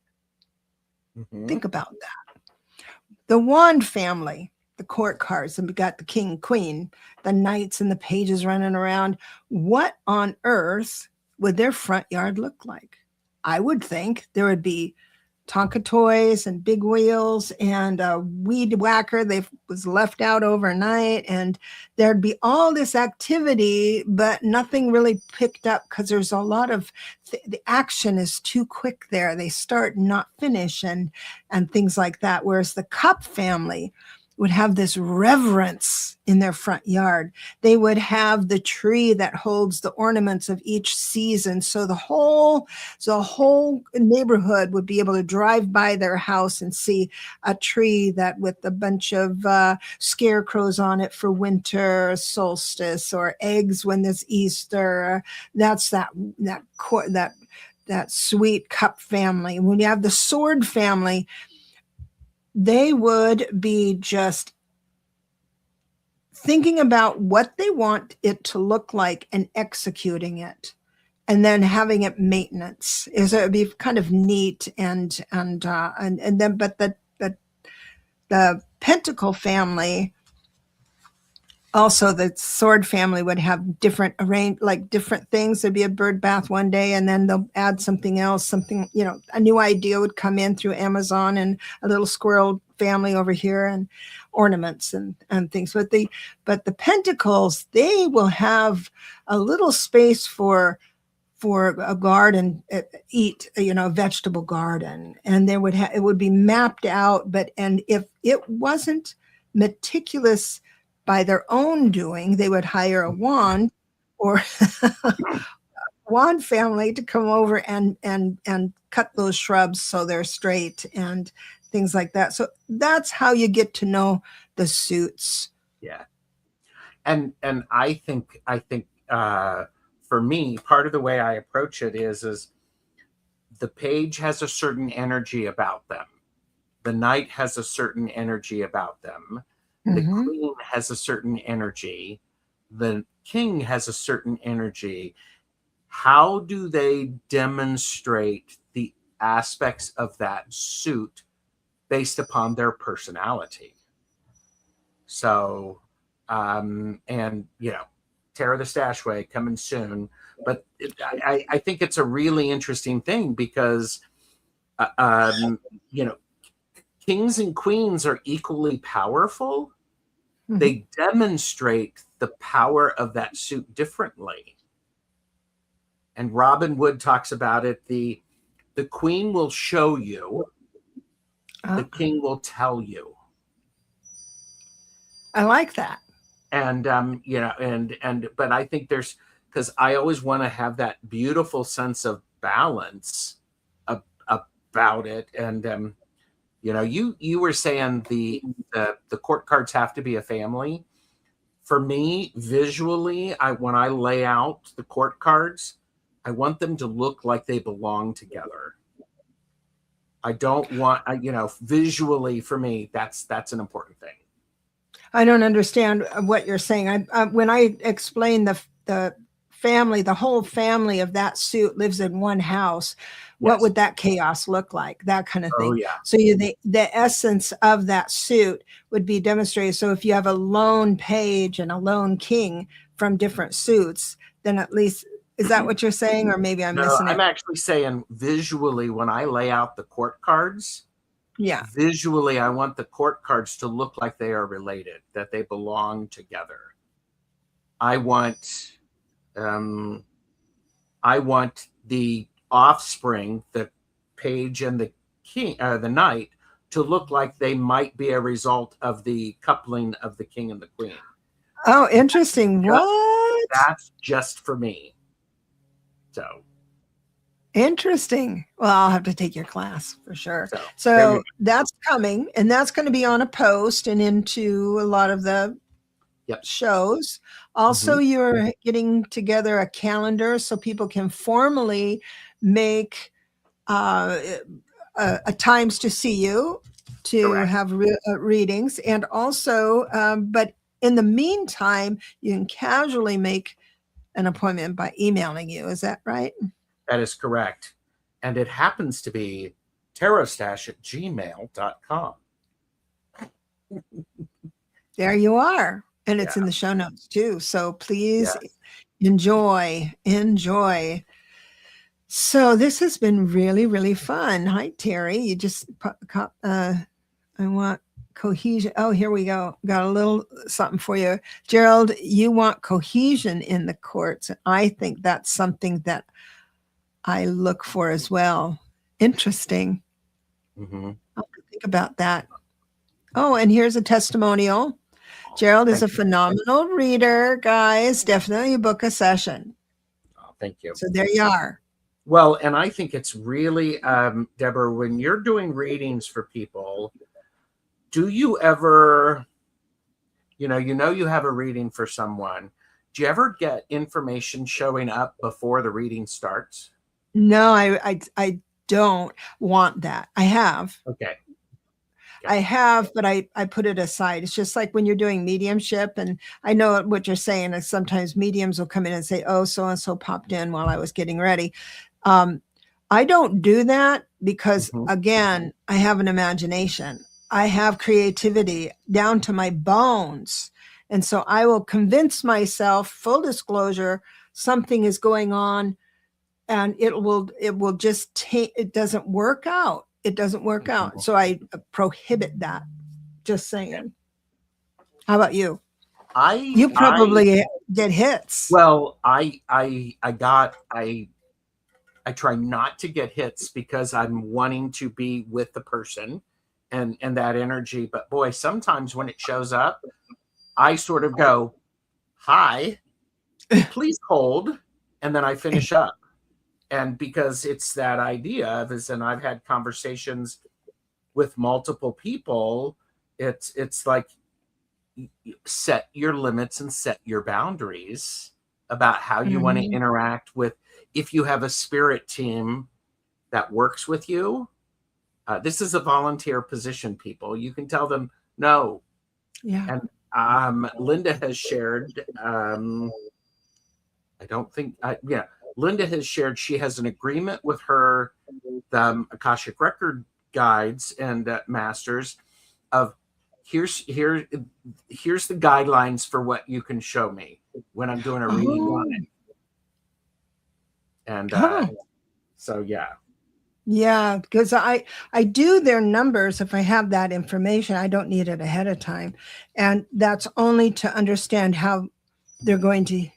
S2: Mm-hmm. Think about that. The wand family, the court cards, and we got the king, queen, the knights and the pages running around. What on earth would their front yard look like? I would think there would be Tonka toys and big wheels and a weed whacker that was left out overnight, and there'd be all this activity, but nothing really picked up because there's a lot of the action is too quick there. They start not finish and things like that. Whereas the Cup family would have this reverence in their front yard. They would have the tree that holds the ornaments of each season. So the whole neighborhood would be able to drive by their house and see a tree that with a bunch of scarecrows on it for winter solstice, or eggs when there's Easter. That's that sweet Cup family. When you have the sword family, they would be just thinking about what they want it to look like and executing it, and then having it maintenance. It would be kind of neat, and then but the Pentacle family, also the sword family, would have different different things. There'd be a bird bath one day, and then they'll add something else, a new idea would come in through Amazon, and a little squirrel family over here, and ornaments and things. But the Pentacles, they will have a little space for a garden, a vegetable garden, and it would be mapped out. And if it wasn't meticulous by their own doing, they would hire a wand or wand family to come over and cut those shrubs so they're straight and things like that. So that's how you get to know the suits.
S1: Yeah. And I think for me, part of the way I approach it is the page has a certain energy about them. The knight has a certain energy about them. The queen has a certain energy. The king has a certain energy. How do they demonstrate the aspects of that suit based upon their personality? So, TarotStache Way coming soon. But I think it's a really interesting thing because, kings and queens are equally powerful.
S2: Mm-hmm.
S1: They demonstrate the power of that suit differently. And Robin Wood talks about it. The queen will show you, the king will tell you.
S2: I like that.
S1: And you know, but I think there's, because I always want to have that beautiful sense of balance about it. And you know, you were saying the court cards have to be a family. For me, visually, when I lay out the court cards, I want them to look like they belong together. I don't want, you know, visually for me, that's an important thing.
S2: I don't understand what you're saying. When I explain the family, the whole family of that suit lives in one house. What would that chaos look like? That kind of thing.
S1: Oh, yeah.
S2: So the essence of that suit would be demonstrated. So if you have a lone page and a lone king from different suits, then at least, is that what you're saying? Or maybe I'm missing it.
S1: I'm actually saying visually, when I lay out the court cards, visually, I want the court cards to look like they are related, that they belong together. I want the offspring, the page and the king, the knight, to look like they might be a result of the coupling of the king and the queen.
S2: Oh, interesting. What?
S1: That's just for me. So
S2: interesting. Well, I'll have to take your class for sure. So that's coming, and that's going to be on a post and into a lot of the shows. Also, you're getting together a calendar so people can formally make times to see you, to have readings. And also, but in the meantime, you can casually make an appointment by emailing you. Is that right?
S1: That is correct. And it happens to be TarotStache@gmail.com.
S2: There you are. And it's in the show notes too. So please enjoy. So this has been really, really fun. Hi, Terry. You just, I want cohesion. Oh, here we go. Got a little something for you. Gerald, you want cohesion in the courts. I think that's something that I look for as well. Interesting. I'll think about that. Oh, and here's a testimonial. Gerald is a phenomenal reader, guys. Definitely book a session.
S1: Oh, thank you.
S2: So there you are.
S1: Well, and I think it's really, Deborah, when you're doing readings for people, do you ever, you have a reading for someone. Do you ever get information showing up before the reading starts?
S2: No, I don't want that. I have.
S1: Okay.
S2: I have, but I put it aside. It's just like when you're doing mediumship, and I know what you're saying is sometimes mediums will come in and say, oh, so-and-so popped in while I was getting ready. I don't do that because, again, I have an imagination. I have creativity down to my bones. And so I will convince myself, full disclosure, something is going on, and it will just take, it doesn't work out. It doesn't work out. So I prohibit that. Just saying. How about you? You probably get hits.
S1: Well, I try not to get hits because I'm wanting to be with the person and that energy. But boy, sometimes when it shows up, I sort of go, hi, please hold. And then I finish up. And because it's that idea of, and I've had conversations with multiple people, it's like, set your limits and set your boundaries about how you want to interact with. If you have a spirit team that works with you, this is a volunteer position, people. You can tell them no.
S2: Yeah.
S1: And Linda has shared, Linda has shared she has an agreement with her Akashic Record guides and masters of here's the guidelines for what you can show me when I'm doing a reading on it. And so yeah.
S2: Yeah, because I do their numbers if I have that information. I don't need it ahead of time. And that's only to understand how they're going to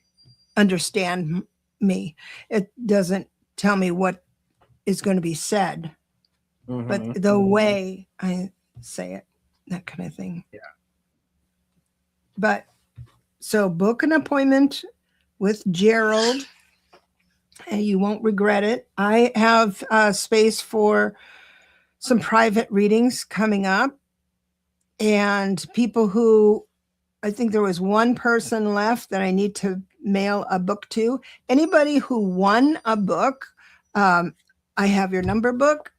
S2: understand me. It doesn't tell me what is going to be said, but the way I say it, that kind of thing.
S1: Yeah.
S2: But so book an appointment with Gerald and you won't regret it. I have space for some private readings coming up, and people who, I think there was one person left that I need to mail a book to. Anybody who won a book, I have your number book,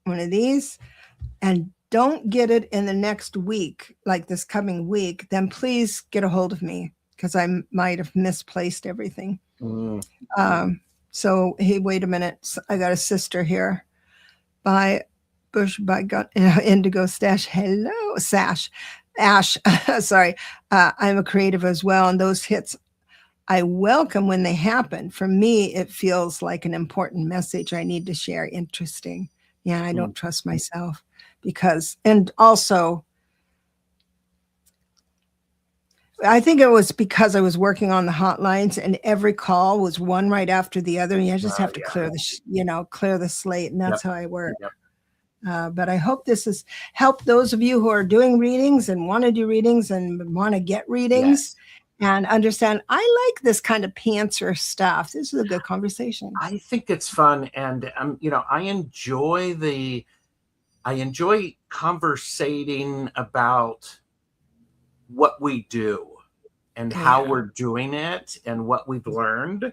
S2: one of these, and don't get it in the next week, like this coming week, then please get a hold of me because I might have misplaced everything. So, hey, wait a minute. I got a sister here. By Bush, by God, Indigo Stash. Hello, Sash. Ash. Sorry. I'm a creative as well. And those hits I welcome when they happen. For me, it feels like an important message I need to share. Interesting. Yeah, I don't trust myself because, and also, I think it was because I was working on the hotlines and every call was one right after the other. And you just have to clear the, clear the slate. And that's how I work. But I hope this has helped those of you who are doing readings and want to do readings and want to get readings and understand. I like this kind of pantser stuff. This is a good conversation.
S1: I think it's fun. And, I enjoy conversating about what we do and how we're doing it and what we've learned,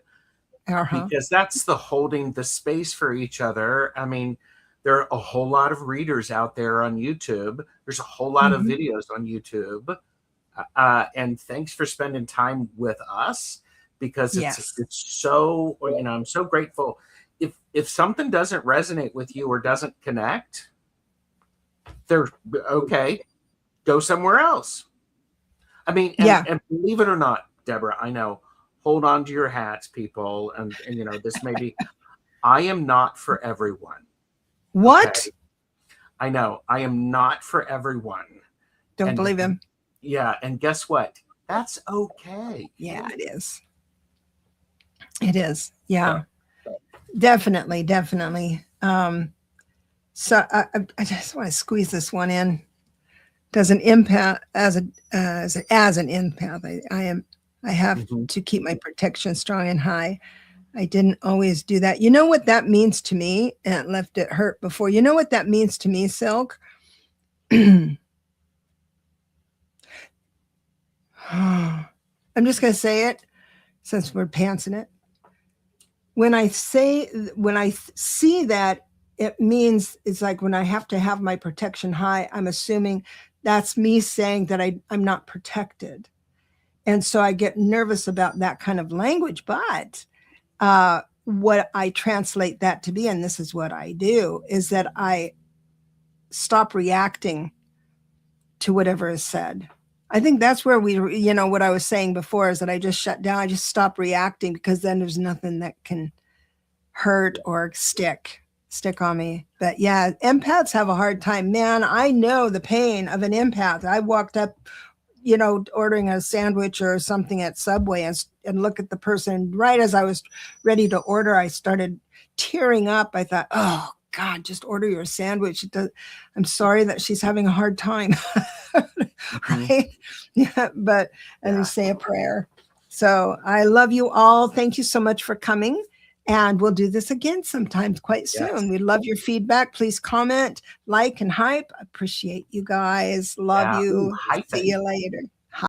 S1: because that's the holding the space for each other. I mean, there are a whole lot of readers out there on YouTube. There's a whole lot of videos on YouTube. And thanks for spending time with us, because it's so, I'm so grateful. If something doesn't resonate with you or doesn't connect, they're okay, go somewhere else. I mean, and believe it or not, Deborah, I know, hold on to your hats, people. And this may be, I am not for everyone.
S2: What?
S1: Okay? I know, I am not for everyone.
S2: Don't believe him.
S1: Yeah. And guess what? That's okay.
S2: Yeah, it is. It is. Yeah. Definitely. So I just want to squeeze this one in. Does an empath as an empath, I have to keep my protection strong and high. I didn't always do that. You know what that means to me? And it left it hurt before. You know what that means to me, Silk? I'm just going to say it since we're pantsing it. When I see that, it means it's like when I have to have my protection high, I'm assuming that's me saying that I'm not protected. And so I get nervous about that kind of language. But what I translate that to be, and this is what I do, is that I stop reacting to whatever is said. I think that's where what I was saying before is that I just shut down. I just stop reacting, because then there's nothing that can hurt or stick on me. But yeah, empaths have a hard time, man. I know the pain of an empath. I walked up, ordering a sandwich or something at Subway and look at the person. Right as I was ready to order, I started tearing up. I thought, oh God, just order your sandwich. I'm sorry that she's having a hard time. Right? Yeah, but and say a prayer. So I love you all. Thank you so much for coming. And we'll do this again sometime quite soon. We'd love your feedback. Please comment, like, and hype. Appreciate you guys. Love you. See you later.